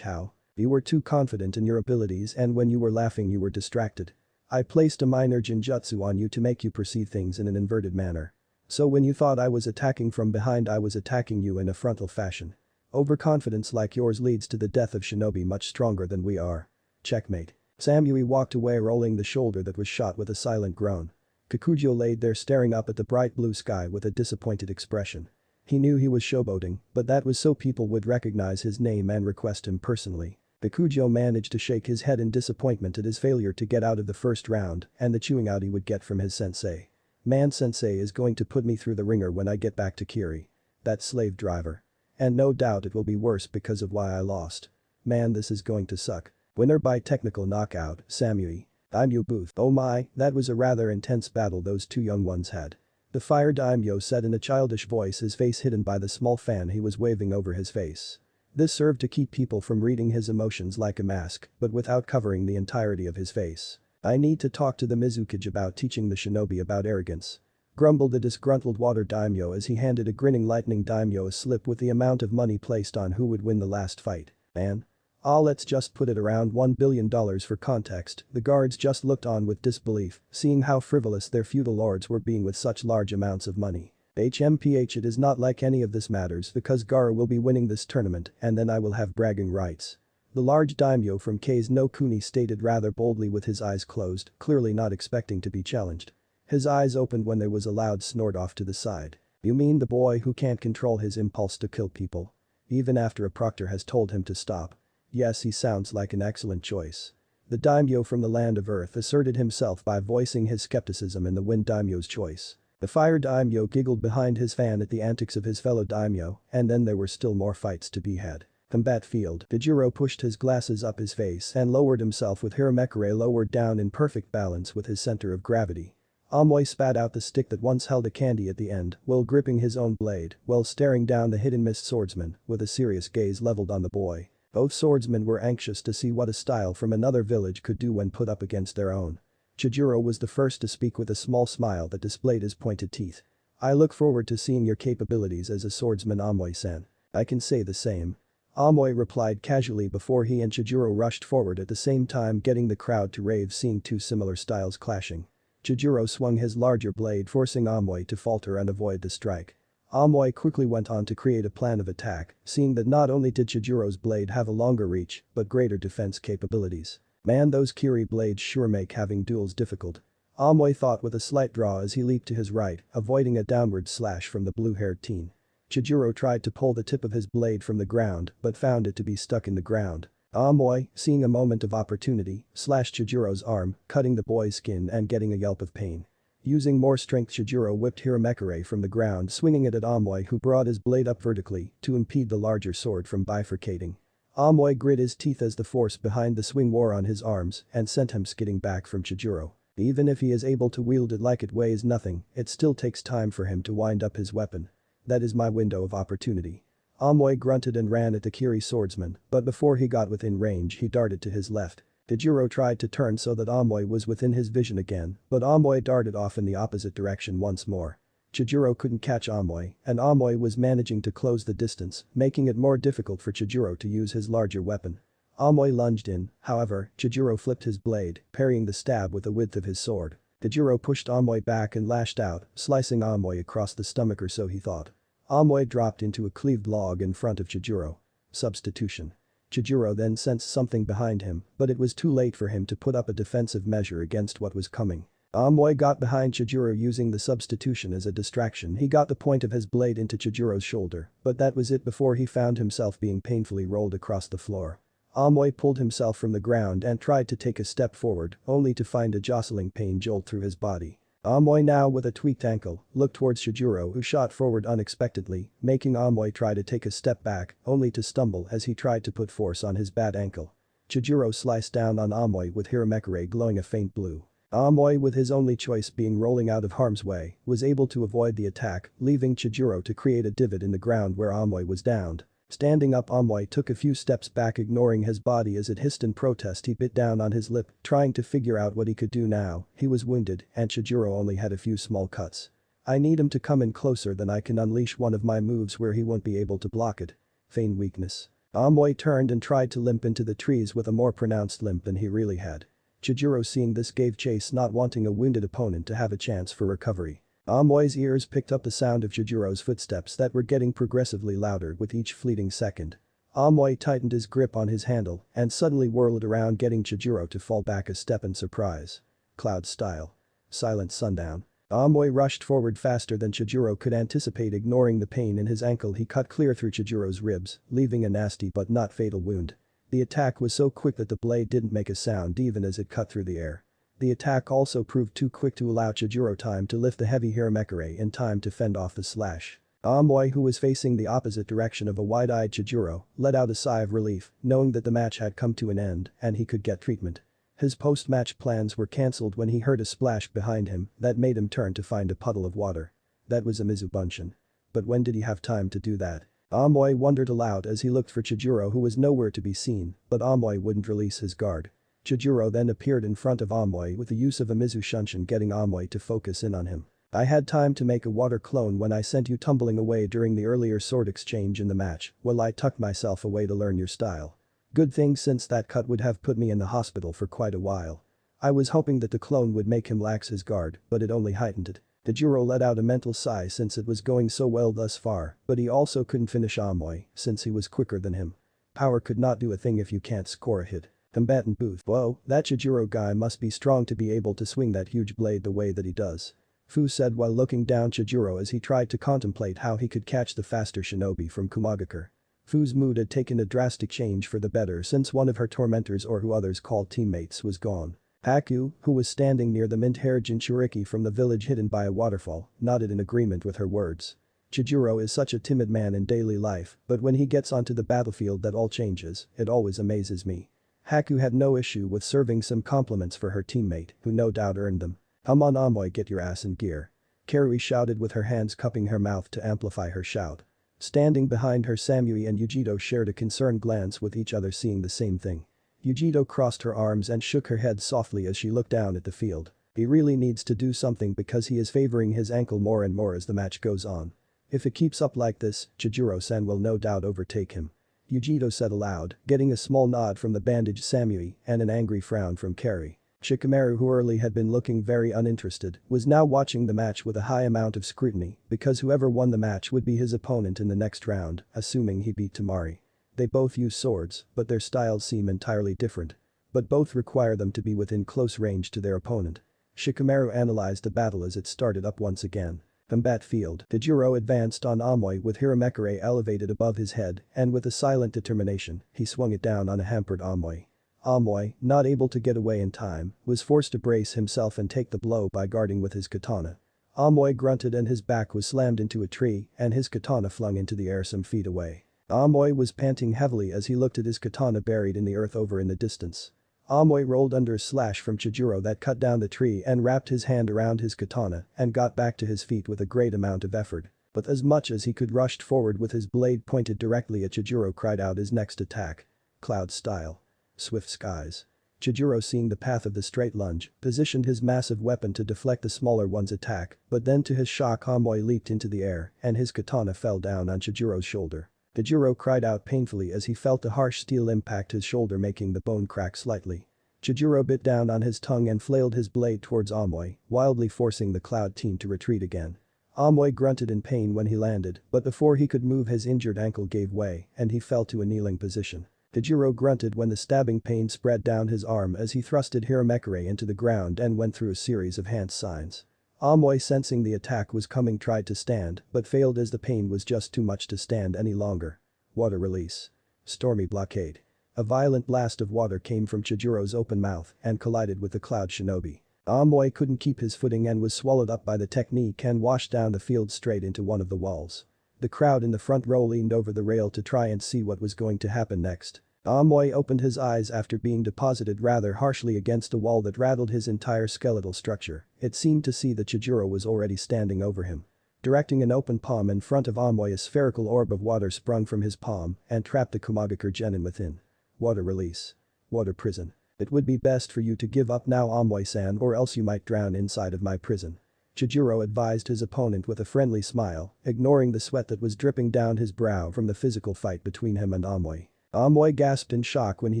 How? You were too confident in your abilities and when you were laughing you were distracted. I placed a minor genjutsu on you to make you perceive things in an inverted manner. So when you thought I was attacking from behind I was attacking you in a frontal fashion. Overconfidence like yours leads to the death of shinobi much stronger than we are. Checkmate. Samui walked away rolling the shoulder that was shot with a silent groan. Kakujo laid there staring up at the bright blue sky with a disappointed expression. He knew he was showboating, but that was so people would recognize his name and request him personally. Kakujo managed to shake his head in disappointment at his failure to get out of the first round and the chewing out he would get from his sensei. Man, sensei is going to put me through the ringer when I get back to Kiri. That slave driver. And no doubt it will be worse because of why I lost. Man, this is going to suck. Winner by technical knockout, Samui. Daimyo Booth. Oh my, that was a rather intense battle those two young ones had. The Fire Daimyo said in a childish voice, his face hidden by the small fan he was waving over his face. This served to keep people from reading his emotions like a mask, but without covering the entirety of his face. I need to talk to the Mizukage about teaching the shinobi about arrogance. Grumbled the disgruntled Water Daimyo as he handed a grinning Lightning Daimyo a slip with the amount of money placed on who would win the last fight. Man. Let's just put it around $1 billion for context. The guards just looked on with disbelief, seeing how frivolous their feudal lords were being with such large amounts of money. HMPH, it is not like any of this matters because Gaara will be winning this tournament and then I will have bragging rights. The large daimyo from K's no Kuni stated rather boldly with his eyes closed, clearly not expecting to be challenged. His eyes opened when there was a loud snort off to the side. You mean the boy who can't control his impulse to kill people? Even after a proctor has told him to stop. Yes, he sounds like an excellent choice. The daimyo from the land of earth asserted himself by voicing his skepticism in the wind daimyo's choice. The fire daimyo giggled behind his fan at the antics of his fellow daimyo, and then there were still more fights to be had. Combat field. Tajiro pushed his glasses up his face and lowered himself with Hiramekure lowered down in perfect balance with his center of gravity. Amoy spat out the stick that once held a candy at the end while gripping his own blade while staring down the hidden mist swordsman with a serious gaze leveled on the boy. Both swordsmen were anxious to see what a style from another village could do when put up against their own. Chijiro was the first to speak with a small smile that displayed his pointed teeth. I look forward to seeing your capabilities as a swordsman, Amoy-san. I can say the same. Amoy replied casually before he and Chijiro rushed forward at the same time, getting the crowd to rave seeing two similar styles clashing. Chijiro swung his larger blade, forcing Amoy to falter and avoid the strike. Amoy quickly went on to create a plan of attack, seeing that not only did Chijiro's blade have a longer reach but greater defense capabilities. Man, those Kiri blades sure make having duels difficult. Amoy thought with a slight draw as he leaped to his right, avoiding a downward slash from the blue-haired teen. Chijiro tried to pull the tip of his blade from the ground but found it to be stuck in the ground. Amoy, seeing a moment of opportunity, slashed Chijiro's arm, cutting the boy's skin and getting a yelp of pain. Using more strength, Chijiro whipped Hiramekure from the ground, swinging it at Amoy, who brought his blade up vertically to impede the larger sword from bifurcating. Amoy grit his teeth as the force behind the swing wore on his arms and sent him skidding back from Chijiro. Even if he is able to wield it like it weighs nothing, it still takes time for him to wind up his weapon. That is my window of opportunity. Amoy grunted and ran at the Kiri swordsman, but before he got within range he darted to his left. Chijiro tried to turn so that Amoy was within his vision again, but Amoy darted off in the opposite direction once more. Chijiro couldn't catch Amoy, and Amoy was managing to close the distance, making it more difficult for Chijiro to use his larger weapon. Amoy lunged in, however, Chijiro flipped his blade, parrying the stab with the width of his sword. Chijiro pushed Amoy back and lashed out, slicing Amoy across the stomach, or so he thought. Amoy dropped into a cleaved log in front of Chijiro. Substitution. Chijiro then sensed something behind him, but it was too late for him to put up a defensive measure against what was coming. Amoy got behind Chijiro using the substitution as a distraction. He got the point of his blade into Chijiro's shoulder, but that was it before he found himself being painfully rolled across the floor. Amoy pulled himself from the ground and tried to take a step forward, only to find a jostling pain jolt through his body. Amoy, now with a tweaked ankle, looked towards Chijiro, who shot forward unexpectedly, making Amoy try to take a step back, only to stumble as he tried to put force on his bad ankle. Chijiro sliced down on Amoy with Hiramekure glowing a faint blue. Amoy, with his only choice being rolling out of harm's way, was able to avoid the attack, leaving Chijiro to create a divot in the ground where Amoy was downed. Standing up, Amoy took a few steps back, ignoring his body as it hissed in protest. He bit down on his lip, trying to figure out what he could do now. He was wounded, and Chijiro only had a few small cuts. I need him to come in closer, then I can unleash one of my moves where he won't be able to block it. Feign weakness. Amoy turned and tried to limp into the trees with a more pronounced limp than he really had. Chijiro, seeing this, gave chase, not wanting a wounded opponent to have a chance for recovery. Amoy's ears picked up the sound of Chijiro's footsteps that were getting progressively louder with each fleeting second. Amoy tightened his grip on his handle and suddenly whirled around, getting Chijiro to fall back a step in surprise. Cloud style. Silent sundown. Amoy rushed forward faster than Chijiro could anticipate. Ignoring the pain in his ankle, he cut clear through Chijiro's ribs, leaving a nasty but not fatal wound. The attack was so quick that the blade didn't make a sound even as it cut through the air. The attack also proved too quick to allow Chijiro time to lift the heavy Hiramekure in time to fend off the slash. Amoy, who was facing the opposite direction of a wide-eyed Chijiro, let out a sigh of relief, knowing that the match had come to an end and he could get treatment. His post-match plans were cancelled when he heard a splash behind him that made him turn to find a puddle of water. That was a Mizubunshin. But when did he have time to do that? Amoy wondered aloud as he looked for Chijiro, who was nowhere to be seen, but Amoy wouldn't release his guard. Chijiro then appeared in front of Amoy with the use of a Mizu-shunshin, getting Amoy to focus in on him. I had time to make a water clone when I sent you tumbling away during the earlier sword exchange in the match. Well, I tucked myself away to learn your style. Good thing, since that cut would have put me in the hospital for quite a while. I was hoping that the clone would make him lax his guard, but it only heightened it. Tajiro let out a mental sigh since it was going so well thus far, but he also couldn't finish Amoy since he was quicker than him. Power could not do a thing if you can't score a hit. Combatant booth. Whoa, that Chijiro guy must be strong to be able to swing that huge blade the way that he does. Fu said while looking down Chijiro as he tried to contemplate how he could catch the faster shinobi from Kumagakure. Fu's mood had taken a drastic change for the better since one of her tormentors, or who others called teammates, was gone. Haku, who was standing near the mint-haired Jinchuriki from the village hidden by a waterfall, nodded in agreement with her words. Chijiro is such a timid man in daily life, but when he gets onto the battlefield that all changes, it always amazes me. Haku had no issue with serving some compliments for her teammate, who no doubt earned them. Come on Amoy, get your ass in gear. Karui shouted with her hands cupping her mouth to amplify her shout. Standing behind her, Samui and Yujito shared a concerned glance with each other, seeing the same thing. Yujito crossed her arms and shook her head softly as she looked down at the field. He really needs to do something because he is favoring his ankle more and more as the match goes on. If it keeps up like this, Chijiro-san will no doubt overtake him. Yujito said aloud, getting a small nod from the bandaged Samui and an angry frown from Kari. Shikamaru, who early had been looking very uninterested, was now watching the match with a high amount of scrutiny because whoever won the match would be his opponent in the next round, assuming he beat Tamari. They both use swords, but their styles seem entirely different. But both require them to be within close range to their opponent. Shikamaru analyzed the battle as it started up once again. Combat field. Tajiro advanced on Amoy with Hiramekure elevated above his head, and with a silent determination, he swung it down on a hampered Amoy. Amoy, not able to get away in time, was forced to brace himself and take the blow by guarding with his katana. Amoy grunted and his back was slammed into a tree and his katana flung into the air some feet away. Amoy was panting heavily as he looked at his katana buried in the earth over in the distance. Amoy rolled under a slash from Chijiro that cut down the tree and wrapped his hand around his katana and got back to his feet with a great amount of effort. But as much as he could rushed forward with his blade pointed directly at Chijiro, cried out his next attack. Cloud style. Swift skies. Chijiro, seeing the path of the straight lunge, positioned his massive weapon to deflect the smaller one's attack, but then to his shock Amoy leaped into the air and his katana fell down on Chijiro's shoulder. Chijiro cried out painfully as he felt the harsh steel impact his shoulder, making the bone crack slightly. Chijiro bit down on his tongue and flailed his blade towards Amoy, wildly forcing the Cloud team to retreat again. Amoy grunted in pain when he landed, but before he could move his injured ankle gave way and he fell to a kneeling position. Chijiro grunted when the stabbing pain spread down his arm as he thrusted Hiramekure into the ground and went through a series of hand signs. Amoy, sensing the attack was coming, tried to stand but failed as the pain was just too much to stand any longer. Water release. Stormy blockade. A violent blast of water came from Chijiro's open mouth and collided with the Cloud shinobi. Amoy couldn't keep his footing and was swallowed up by the technique and washed down the field straight into one of the walls. The crowd in the front row leaned over the rail to try and see what was going to happen next. Amoy opened his eyes after being deposited rather harshly against a wall that rattled his entire skeletal structure. It seemed to see that Chijiro was already standing over him. Directing an open palm in front of Amoy, a spherical orb of water sprung from his palm and trapped the Kumagakure genin within. Water release. Water prison. It would be best for you to give up now, Amoy-san, or else you might drown inside of my prison. Chijiro advised his opponent with a friendly smile, ignoring the sweat that was dripping down his brow from the physical fight between him and Amoy. Amoy gasped in shock when he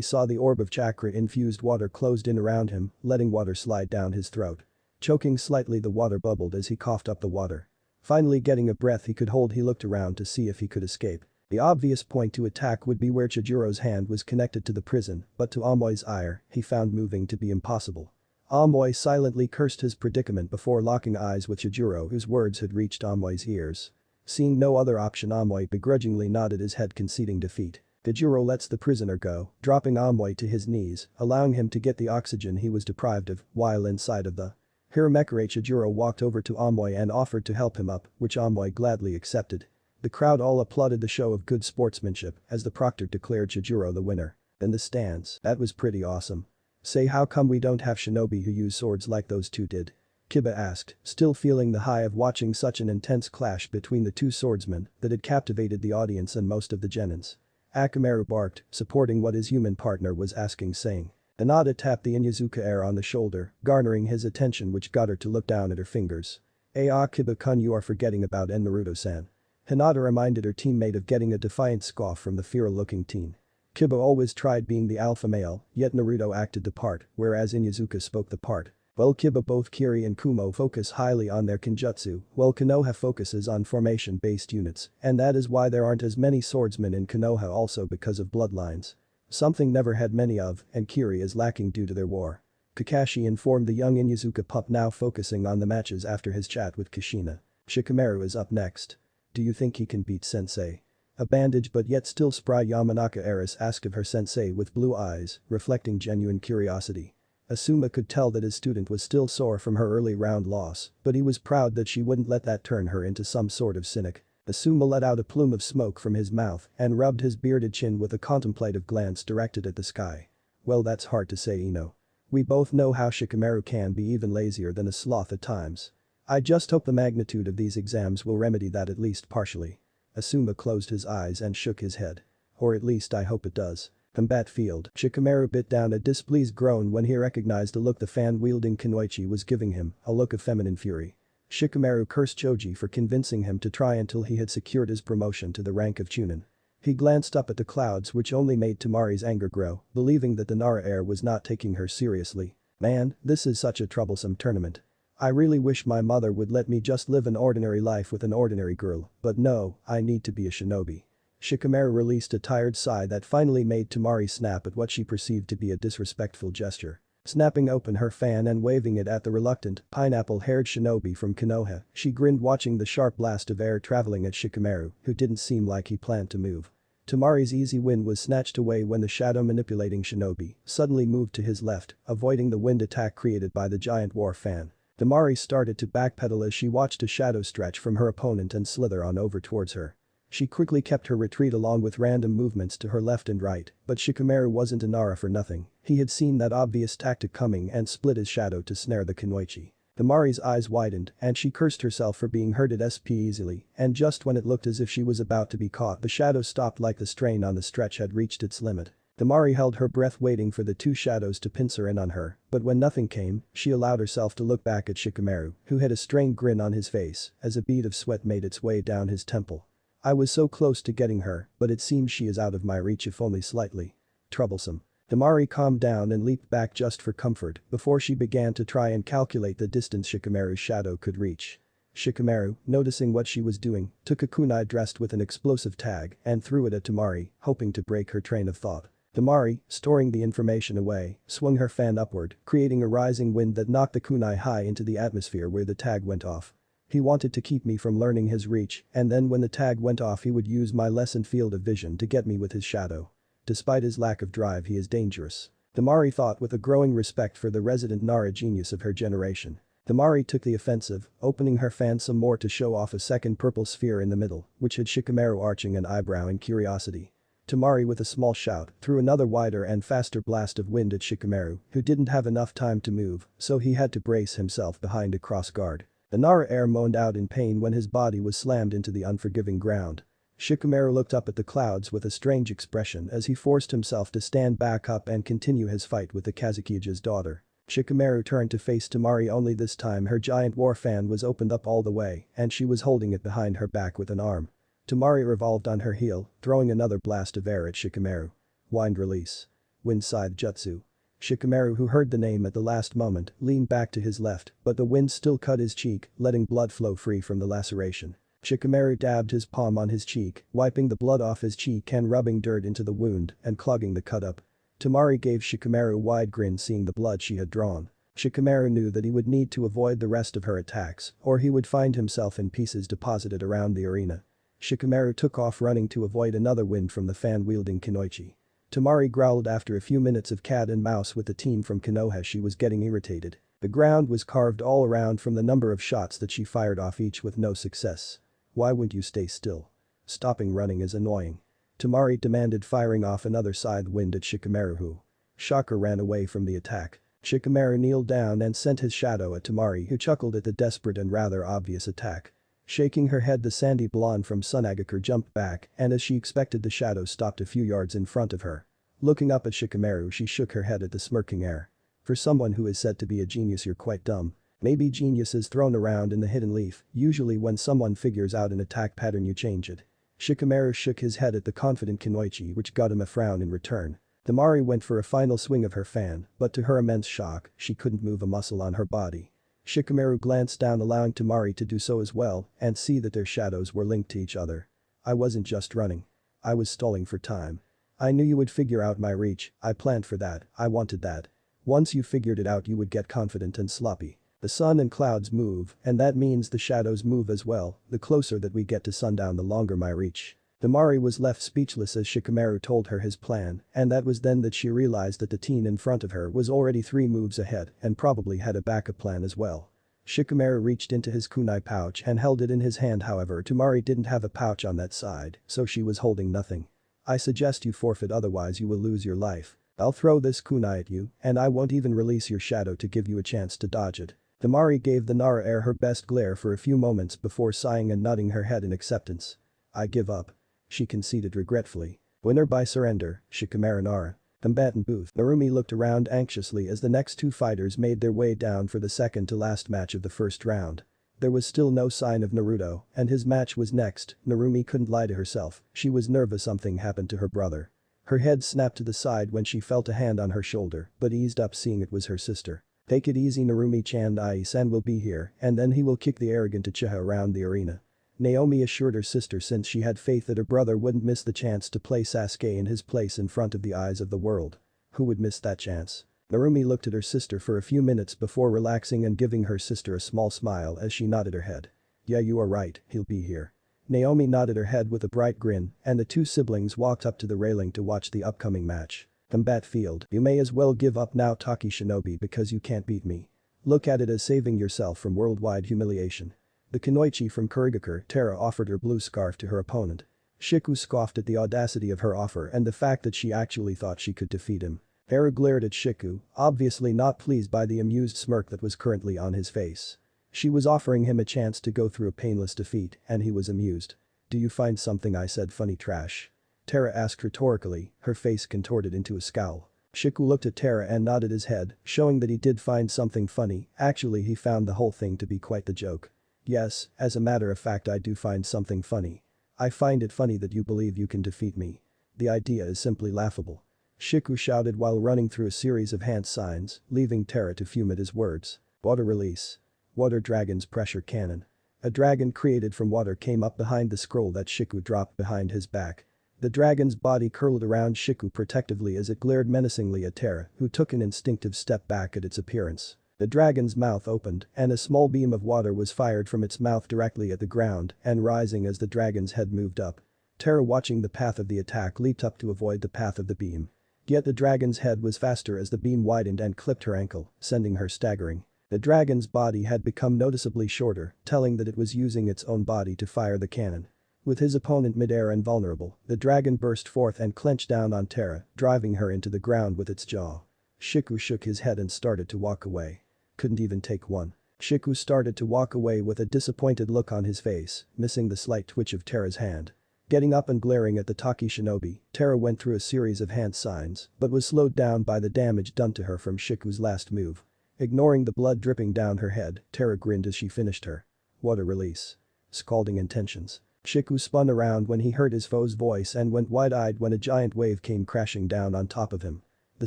saw the orb of chakra-infused water closed in around him, letting water slide down his throat. Choking slightly, the water bubbled as he coughed up the water. Finally getting a breath he could hold, he looked around to see if he could escape. The obvious point to attack would be where Chijiro's hand was connected to the prison, but to Amoy's ire, he found moving to be impossible. Amoy silently cursed his predicament before locking eyes with Chijiro, whose words had reached Amoy's ears. Seeing no other option, Amoy begrudgingly nodded his head, conceding defeat. Chijiro lets the prisoner go, dropping Amoy to his knees, allowing him to get the oxygen he was deprived of while inside of the Hiramekure. Chijiro walked over to Amoy and offered to help him up, which Amoy gladly accepted. The crowd all applauded the show of good sportsmanship as the proctor declared Chijiro the winner. In the stands, that was pretty awesome. Say, how come we don't have shinobi who use swords like those two did? Kiba asked, still feeling the high of watching such an intense clash between the two swordsmen that had captivated the audience and most of the genins. Akamaru barked, supporting what his human partner was asking, saying. Hinata tapped the Inyazuka heir on the shoulder, garnering his attention, which got her to look down at her fingers. Kiba-kun, you are forgetting about Naruto-san. Hinata reminded her teammate of getting a defiant scoff from the feral-looking teen. Kiba always tried being the alpha male, yet Naruto acted the part, whereas Inyazuka spoke the part. While Kiba both Kiri and Kumo focus highly on their Kenjutsu, while Konoha focuses on formation-based units, and that is why there aren't as many swordsmen in Konoha also because of bloodlines. Something never had many of, and Kiri is lacking due to their war. Kakashi informed the young Inyazuka pup now focusing on the matches after his chat with Kushina. Shikamaru is up next. Do you think he can beat sensei? A bandaged but yet still spry Yamanaka heiress asked of her sensei with blue eyes, reflecting genuine curiosity. Asuma could tell that his student was still sore from her early round loss, but he was proud that she wouldn't let that turn her into some sort of cynic. Asuma let out a plume of smoke from his mouth and rubbed his bearded chin with a contemplative glance directed at the sky. Well, that's hard to say, Ino. We both know how Shikamaru can be even lazier than a sloth at times. I just hope the magnitude of these exams will remedy that at least partially. Asuma closed his eyes and shook his head. Or at least I hope it does. Combat field. Shikamaru bit down a displeased groan when he recognized the look the fan-wielding Kunoichi was giving him, a look of feminine fury. Shikamaru cursed Choji for convincing him to try until he had secured his promotion to the rank of Chunin. He glanced up at the clouds which only made Tamari's anger grow, believing that the Nara heir was not taking her seriously. Man, this is such a troublesome tournament. I really wish my mother would let me just live an ordinary life with an ordinary girl, but no, I need to be a shinobi. Shikamaru released a tired sigh that finally made Tamari snap at what she perceived to be a disrespectful gesture. Snapping open her fan and waving it at the reluctant, pineapple-haired shinobi from Konoha, she grinned watching the sharp blast of air traveling at Shikamaru, who didn't seem like he planned to move. Tamari's easy win was snatched away when the shadow-manipulating shinobi suddenly moved to his left, avoiding the wind attack created by the giant war fan. Tamari started to backpedal as she watched a shadow stretch from her opponent and slither on over towards her. She quickly kept her retreat along with random movements to her left and right, but Shikamaru wasn't a Nara for nothing. He had seen that obvious tactic coming and split his shadow to snare the Kunoichi. Tamari's eyes widened and she cursed herself for being hurt at SP easily, and just when it looked as if she was about to be caught, the shadow stopped like the strain on the stretch had reached its limit. Tamari held her breath waiting for the two shadows to pincer in on her, but when nothing came, she allowed herself to look back at Shikamaru, who had a strained grin on his face as a bead of sweat made its way down his temple. I was so close to getting her, but it seems she is out of my reach if only slightly. Troublesome. Tamari calmed down and leaped back just for comfort before she began to try and calculate the distance Shikamaru's shadow could reach. Shikamaru, noticing what she was doing, took a kunai dressed with an explosive tag and threw it at Tamari, hoping to break her train of thought. Tamari, storing the information away, swung her fan upward, creating a rising wind that knocked the kunai high into the atmosphere where the tag went off. He wanted to keep me from learning his reach, and then when the tag went off he would use my lessened field of vision to get me with his shadow. Despite his lack of drive, he is dangerous. Tamari thought with a growing respect for the resident Nara genius of her generation. Tamari took the offensive, opening her fan some more to show off a second purple sphere in the middle, which had Shikamaru arching an eyebrow in curiosity. Tamari with a small shout threw another wider and faster blast of wind at Shikamaru, who didn't have enough time to move, so he had to brace himself behind a cross guard. The Nara heir moaned out in pain when his body was slammed into the unforgiving ground. Shikamaru looked up at the clouds with a strange expression as he forced himself to stand back up and continue his fight with the Kazukija's daughter. Shikamaru turned to face Tamari, only this time her giant war fan was opened up all the way and she was holding it behind her back with an arm. Tamari revolved on her heel, throwing another blast of air at Shikamaru. Wind release. Wind scythe jutsu. Shikamaru, who heard the name at the last moment, leaned back to his left, but the wind still cut his cheek, letting blood flow free from the laceration. Shikamaru dabbed his palm on his cheek, wiping the blood off his cheek and rubbing dirt into the wound and clogging the cut up. Tamari gave Shikamaru a wide grin seeing the blood she had drawn. Shikamaru knew that he would need to avoid the rest of her attacks, or he would find himself in pieces deposited around the arena. Shikamaru took off running to avoid another wind from the fan-wielding Kunoichi. Tamari growled after a few minutes of cat and mouse with the team from Konoha. She was getting irritated. The ground was carved all around from the number of shots that she fired off, each with no success. Why wouldn't you stay still? Stopping running is annoying. Tamari demanded, firing off another scythe wind at Shikamaru, who shocker ran away from the attack. Shikamaru kneeled down and sent his shadow at Tamari, who chuckled at the desperate and rather obvious attack. Shaking her head, the sandy blonde from Sunagakur jumped back and as she expected, the shadow stopped a few yards in front of her. Looking up at Shikamaru, she shook her head at the smirking air. For someone who is said to be a genius, you're quite dumb. Maybe genius is thrown around in the hidden leaf, usually when someone figures out an attack pattern you change it. Shikamaru shook his head at the confident Kunoichi, which got him a frown in return. Damari went for a final swing of her fan, but to her immense shock, she couldn't move a muscle on her body. Shikamaru glanced down, allowing Tamari to do so as well, and see that their shadows were linked to each other. I wasn't just running. I was stalling for time. I knew you would figure out my reach, I planned for that, I wanted that. Once you figured it out you would get confident and sloppy. The sun and clouds move, and that means the shadows move as well, the closer that we get to sundown the longer my reach. Damari was left speechless as Shikamaru told her his plan, and that was then that she realized that the teen in front of her was already 3 moves ahead and probably had a backup plan as well. Shikamaru reached into his kunai pouch and held it in his hand. However, Tamari didn't have a pouch on that side, so she was holding nothing. I suggest you forfeit, otherwise you will lose your life. I'll throw this kunai at you, and I won't even release your shadow to give you a chance to dodge it. Damari gave the Nara heir her best glare for a few moments before sighing and nodding her head in acceptance. I give up. She conceded regretfully. Winner by surrender, Shikamaru Nara. Combatant booth. Narumi looked around anxiously as the next 2 fighters made their way down for the second to last match of the first round. There was still no sign of Naruto, and his match was next. Narumi couldn't lie to herself, she was nervous something happened to her brother. Her head snapped to the side when she felt a hand on her shoulder, but eased up seeing it was her sister. Take it easy, Narumi-chan, Ai-san will be here, and then he will kick the arrogant Uchiha around the arena. Naomi assured her sister since she had faith that her brother wouldn't miss the chance to play Sasuke in his place in front of the eyes of the world. Who would miss that chance? Narumi looked at her sister for a few minutes before relaxing and giving her sister a small smile as she nodded her head. Yeah, you are right, he'll be here. Naomi nodded her head with a bright grin, and the 2 siblings walked up to the railing to watch the upcoming match. Combat field. You may as well give up now, Taki Shinobi, because you can't beat me. Look at it as saving yourself from worldwide humiliation. The kunoichi from Kurigakure, Tara, offered her blue scarf to her opponent. Shiku scoffed at the audacity of her offer and the fact that she actually thought she could defeat him. Tara glared at Shiku, obviously not pleased by the amused smirk that was currently on his face. She was offering him a chance to go through a painless defeat, and he was amused. Do you find something I said funny, trash? Tara asked rhetorically, her face contorted into a scowl. Shiku looked at Tara and nodded his head, showing that he did find something funny. Actually, he found the whole thing to be quite the joke. Yes, as a matter of fact, I do find something funny. I find it funny that you believe you can defeat me. The idea is simply laughable. Shiku shouted while running through a series of hand signs, leaving Tara to fume at his words. Water release. Water dragon's pressure cannon. A dragon created from water came up behind the scroll that Shiku dropped behind his back. The dragon's body curled around Shiku protectively as it glared menacingly at Tara, who took an instinctive step back at its appearance. The dragon's mouth opened, and a small beam of water was fired from its mouth directly at the ground and rising as the dragon's head moved up. Tara, watching the path of the attack, leaped up to avoid the path of the beam. Yet the dragon's head was faster as the beam widened and clipped her ankle, sending her staggering. The dragon's body had become noticeably shorter, telling that it was using its own body to fire the cannon. With his opponent midair and vulnerable, the dragon burst forth and clenched down on Tara, driving her into the ground with its jaw. Shiku shook his head and started to walk away. Couldn't even take one. Shiku started to walk away with a disappointed look on his face, missing the slight twitch of Tara's hand. Getting up and glaring at the Taki Shinobi, Tara went through a series of hand signs, but was slowed down by the damage done to her from Shiku's last move. Ignoring the blood dripping down her head, Tara grinned as she finished her water release. Scalding intentions. Shiku spun around when he heard his foe's voice and went wide-eyed when a giant wave came crashing down on top of him. The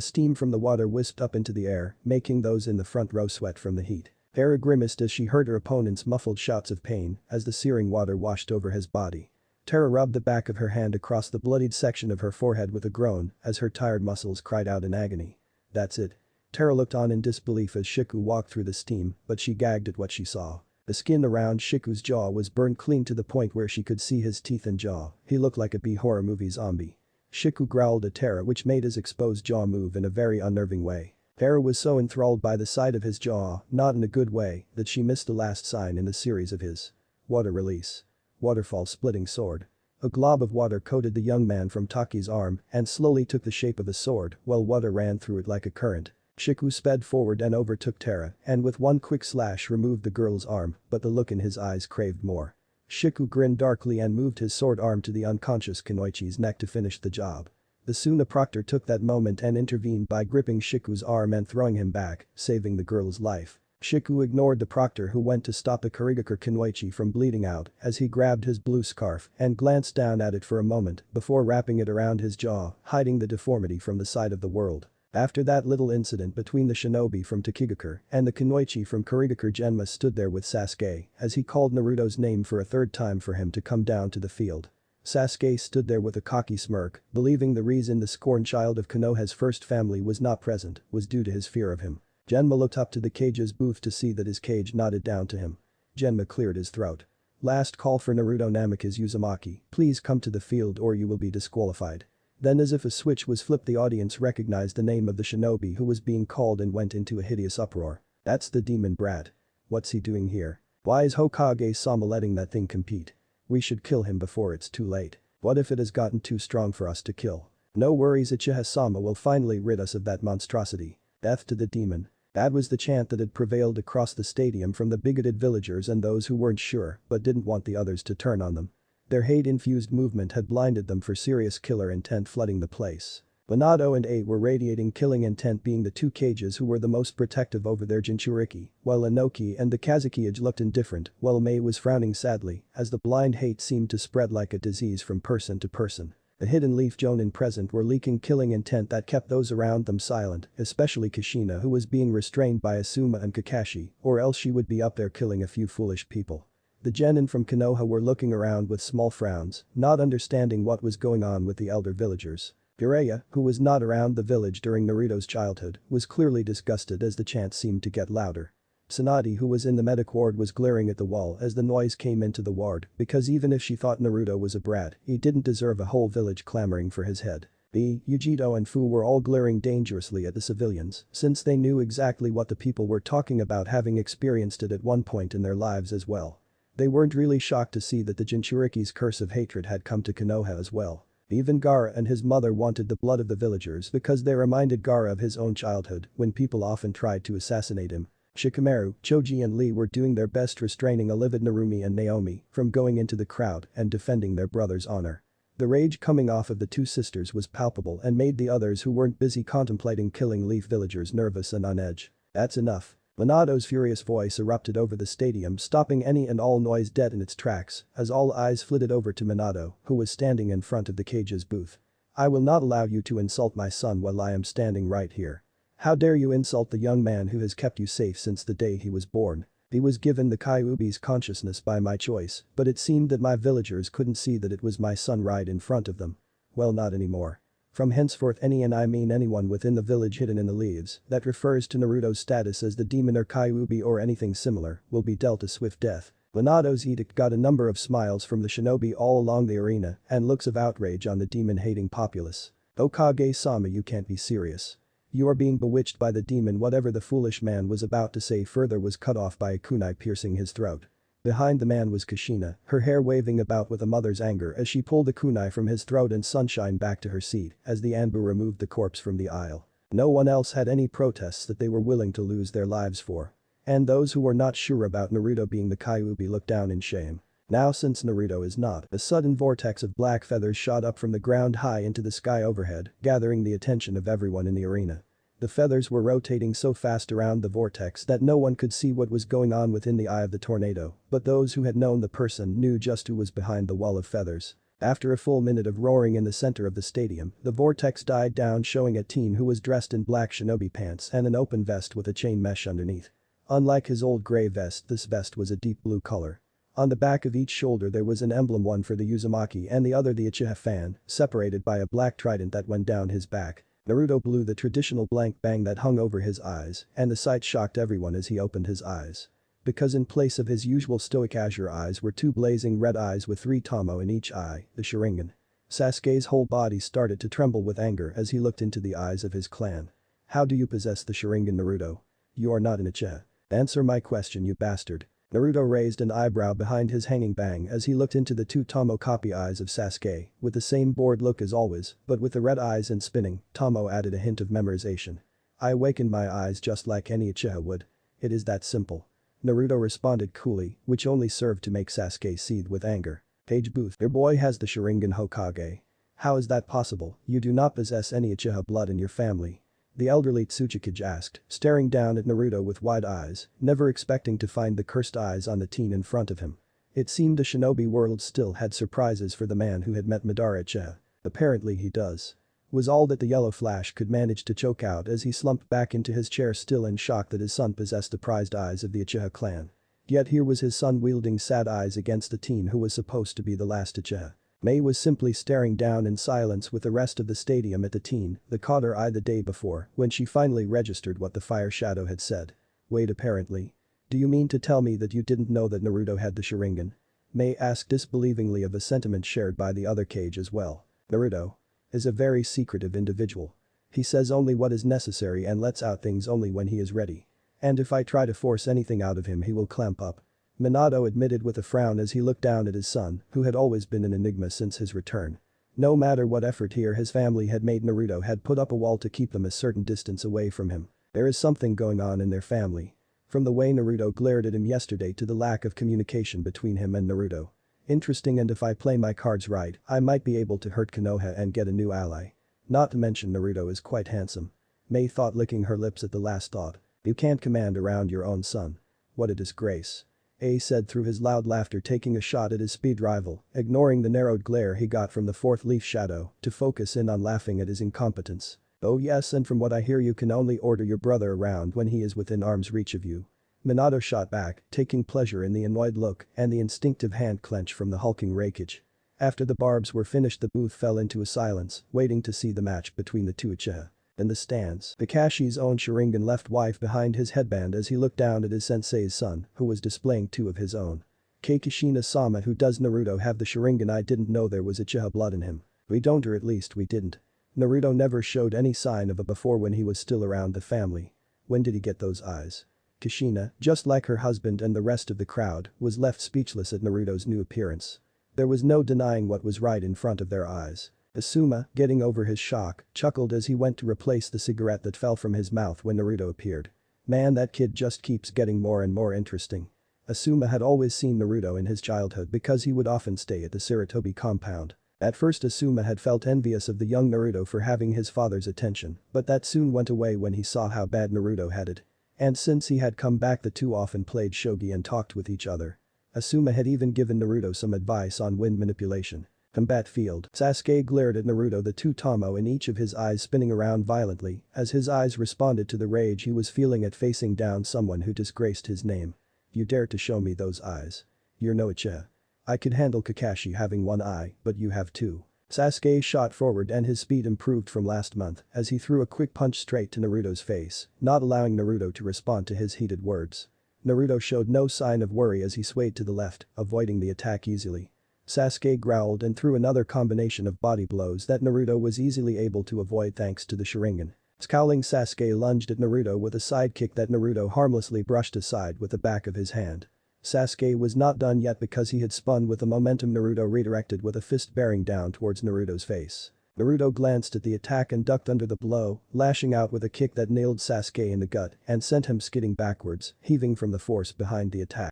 steam from the water whisked up into the air, making those in the front row sweat from the heat. Tara grimaced as she heard her opponent's muffled shouts of pain as the searing water washed over his body. Tara rubbed the back of her hand across the bloodied section of her forehead with a groan as her tired muscles cried out in agony. That's it. Tara looked on in disbelief as Shiku walked through the steam, but she gagged at what she saw. The skin around Shiku's jaw was burned clean to the point where she could see his teeth and jaw. He looked like a B-horror movie zombie. Shiku growled at Tara, which made his exposed jaw move in a very unnerving way. Tara was so enthralled by the sight of his jaw, not in a good way, that she missed the last sign in the series of his water release. Waterfall splitting sword. A glob of water coated the young man from Taki's arm and slowly took the shape of a sword while water ran through it like a current. Shiku sped forward and overtook Tara and with one quick slash removed the girl's arm, but the look in his eyes craved more. Shiku grinned darkly and moved his sword arm to the unconscious Kunoichi's neck to finish the job. The Suna proctor took that moment and intervened by gripping Shiku's arm and throwing him back, saving the girl's life. Shiku ignored the proctor who went to stop the Kurigakure Kunoichi from bleeding out as he grabbed his blue scarf and glanced down at it for a moment before wrapping it around his jaw, hiding the deformity from the sight of the world. After that little incident between the shinobi from Takigakure and the Kunoichi from Kurigakure, Genma stood there with Sasuke as he called Naruto's name for a third time for him to come down to the field. Sasuke stood there with a cocky smirk, believing the reason the scorned child of Konoha's first family was not present was due to his fear of him. Genma looked up to the cage's booth to see that his cage nodded down to him. Genma cleared his throat. Last call for Naruto Namikaze Uzumaki, please come to the field or you will be disqualified. Then as if a switch was flipped, the audience recognized the name of the shinobi who was being called and went into a hideous uproar. That's the demon brat. What's he doing here? Why is Hokage-sama letting that thing compete? We should kill him before it's too late. What if it has gotten too strong for us to kill? No worries, Uchiha-sama will finally rid us of that monstrosity. Death to the demon. That was the chant that had prevailed across the stadium from the bigoted villagers and those who weren't sure but didn't want the others to turn on them. Their hate-infused movement had blinded them for serious killer intent flooding the place. Minato and A were radiating killing intent, being the two Kages who were the most protective over their Jinchuriki, while Inoki and the Kazuki looked indifferent while Mei was frowning sadly as the blind hate seemed to spread like a disease from person to person. The hidden leaf Jonin present were leaking killing intent that kept those around them silent, especially Kushina who was being restrained by Asuma and Kakashi, or else she would be up there killing a few foolish people. The genin from Konoha were looking around with small frowns, not understanding what was going on with the elder villagers. Jiraiya, who was not around the village during Naruto's childhood, was clearly disgusted as the chant seemed to get louder. Tsunade, who was in the medic ward, was glaring at the wall as the noise came into the ward because even if she thought Naruto was a brat, he didn't deserve a whole village clamoring for his head. B, Yujito and Fu were all glaring dangerously at the civilians since they knew exactly what the people were talking about, having experienced it at one point in their lives as well. They weren't really shocked to see that the Jinchuriki's curse of hatred had come to Konoha as well. Even Gaara and his mother wanted the blood of the villagers because they reminded Gaara of his own childhood when people often tried to assassinate him. Shikamaru, Choji and Lee were doing their best restraining a livid Narumi and Naomi from going into the crowd and defending their brother's honor. The rage coming off of the two sisters was palpable and made the others who weren't busy contemplating killing Leaf villagers nervous and on edge. That's enough. Minato's furious voice erupted over the stadium, stopping any and all noise dead in its tracks as all eyes flitted over to Minato, who was standing in front of the cage's booth. I will not allow you to insult my son while I am standing right here. How dare you insult the young man who has kept you safe since the day he was born? He was given the Kyuubi's consciousness by my choice, but it seemed that my villagers couldn't see that it was my son right in front of them. Well, not anymore. From henceforth any, and I mean anyone within the village hidden in the leaves, that refers to Naruto's status as the demon or Kyuubi or anything similar, will be dealt a swift death. Minato's edict got a number of smiles from the shinobi all along the arena and looks of outrage on the demon-hating populace. Hokage-sama, you can't be serious. You are being bewitched by the demon. Whatever the foolish man was about to say further was cut off by a kunai piercing his throat. Behind the man was Kushina, her hair waving about with a mother's anger as she pulled the kunai from his throat and Sunshine back to her seat as the Anbu removed the corpse from the aisle. No one else had any protests that they were willing to lose their lives for. And those who were not sure about Naruto being the Kyuubi looked down in shame. Now since Naruto is not, a sudden vortex of black feathers shot up from the ground high into the sky overhead, gathering the attention of everyone in the arena. The feathers were rotating so fast around the vortex that no one could see what was going on within the eye of the tornado, but those who had known the person knew just who was behind the wall of feathers. After a full minute of roaring in the center of the stadium, the vortex died down, showing a teen who was dressed in black shinobi pants and an open vest with a chain mesh underneath. Unlike his old gray vest, this vest was a deep blue color. On the back of each shoulder there was an emblem, one for the Uzumaki and the other the Uchiha fan, separated by a black trident that went down his back. Naruto blew the traditional blank bang that hung over his eyes, and the sight shocked everyone as he opened his eyes. Because in place of his usual stoic azure eyes were two blazing red eyes with 3 tomo in each eye, the Sharingan. Sasuke's whole body started to tremble with anger as he looked into the eyes of his clan. How do you possess the Sharingan, Naruto? You are not an Uchiha. Answer my question, you bastard. Naruto raised an eyebrow behind his hanging bang as he looked into the 2 Tomo copy eyes of Sasuke, with the same bored look as always, but with the red eyes and spinning. Tomo added a hint of memorization. I awakened my eyes just like any Uchiha would. It is that simple. Naruto responded coolly, which only served to make Sasuke seethe with anger. Page Booth, your boy has the Sharingan, Hokage. How is that possible? You do not possess any Uchiha blood in your family. The elderly Tsuchikage asked, staring down at Naruto with wide eyes, never expecting to find the cursed eyes on the teen in front of him. It seemed the shinobi world still had surprises for the man who had met Madara Uchiha. Apparently he does. Was all that the yellow flash could manage to choke out as he slumped back into his chair, still in shock that his son possessed the prized eyes of the Uchiha clan. Yet here was his son wielding sad eyes against the teen who was supposed to be the last Uchiha. Mei was simply staring down in silence with the rest of the stadium at the teen that caught her eye the day before when she finally registered what the fire shadow had said. Wait, apparently. Do you mean to tell me that you didn't know that Naruto had the Sharingan? Mei asked disbelievingly of a sentiment shared by the other Kage as well. Naruto is a very secretive individual. He says only what is necessary and lets out things only when he is ready. And if I try to force anything out of him, he will clamp up. Minato admitted with a frown as he looked down at his son, who had always been an enigma since his return. No matter what effort he or his family had made, Naruto had put up a wall to keep them a certain distance away from him. There is something going on in their family. From the way Naruto glared at him yesterday to the lack of communication between him and Naruto. Interesting, and if I play my cards right, I might be able to hurt Konoha and get a new ally. Not to mention Naruto is quite handsome. Mei thought, licking her lips at the last thought. You can't command around your own son. What a disgrace. A said through his loud laughter, taking a shot at his speed rival, ignoring the narrowed glare he got from the fourth leaf shadow to focus in on laughing at his incompetence. Oh yes, and from what I hear you can only order your brother around when he is within arm's reach of you. Minato shot back, taking pleasure in the annoyed look and the instinctive hand clench from the hulking Raikage. After the barbs were finished, the booth fell into a silence, waiting to see the match between the two Uchiha. In the stands, Kakashi's own Sharingan left wife behind his headband as he looked down at his sensei's son, who was displaying two of his own. Kikishina-sama, who does Naruto have the Sharingan? I didn't know there was Uchiha blood in him. We don't, or at least we didn't. Naruto never showed any sign of it before when he was still around the family. When did he get those eyes? Kushina, just like her husband and the rest of the crowd, was left speechless at Naruto's new appearance. There was no denying what was right in front of their eyes. Asuma, getting over his shock, chuckled as he went to replace the cigarette that fell from his mouth when Naruto appeared. Man, that kid just keeps getting more and more interesting. Asuma had always seen Naruto in his childhood because he would often stay at the Sarutobi compound. At first Asuma had felt envious of the young Naruto for having his father's attention, but that soon went away when he saw how bad Naruto had it. And since he had come back, the two often played shogi and talked with each other. Asuma had even given Naruto some advice on wind manipulation. Combat field. Sasuke glared at Naruto, the two Tomo in each of his eyes spinning around violently as his eyes responded to the rage he was feeling at facing down someone who disgraced his name. You dare to show me those eyes? You're no Uchiha. I could handle Kakashi having one eye, but you have two. Sasuke shot forward and his speed improved from last month as he threw a quick punch straight to Naruto's face, not allowing Naruto to respond to his heated words. Naruto showed no sign of worry as he swayed to the left, avoiding the attack easily. Sasuke growled and threw another combination of body blows that Naruto was easily able to avoid thanks to the Sharingan. Scowling, Sasuke lunged at Naruto with a sidekick that Naruto harmlessly brushed aside with the back of his hand. Sasuke was not done yet because he had spun with the momentum. Naruto redirected with a fist bearing down towards Naruto's face. Naruto glanced at the attack and ducked under the blow, lashing out with a kick that nailed Sasuke in the gut and sent him skidding backwards, heaving from the force behind the attack.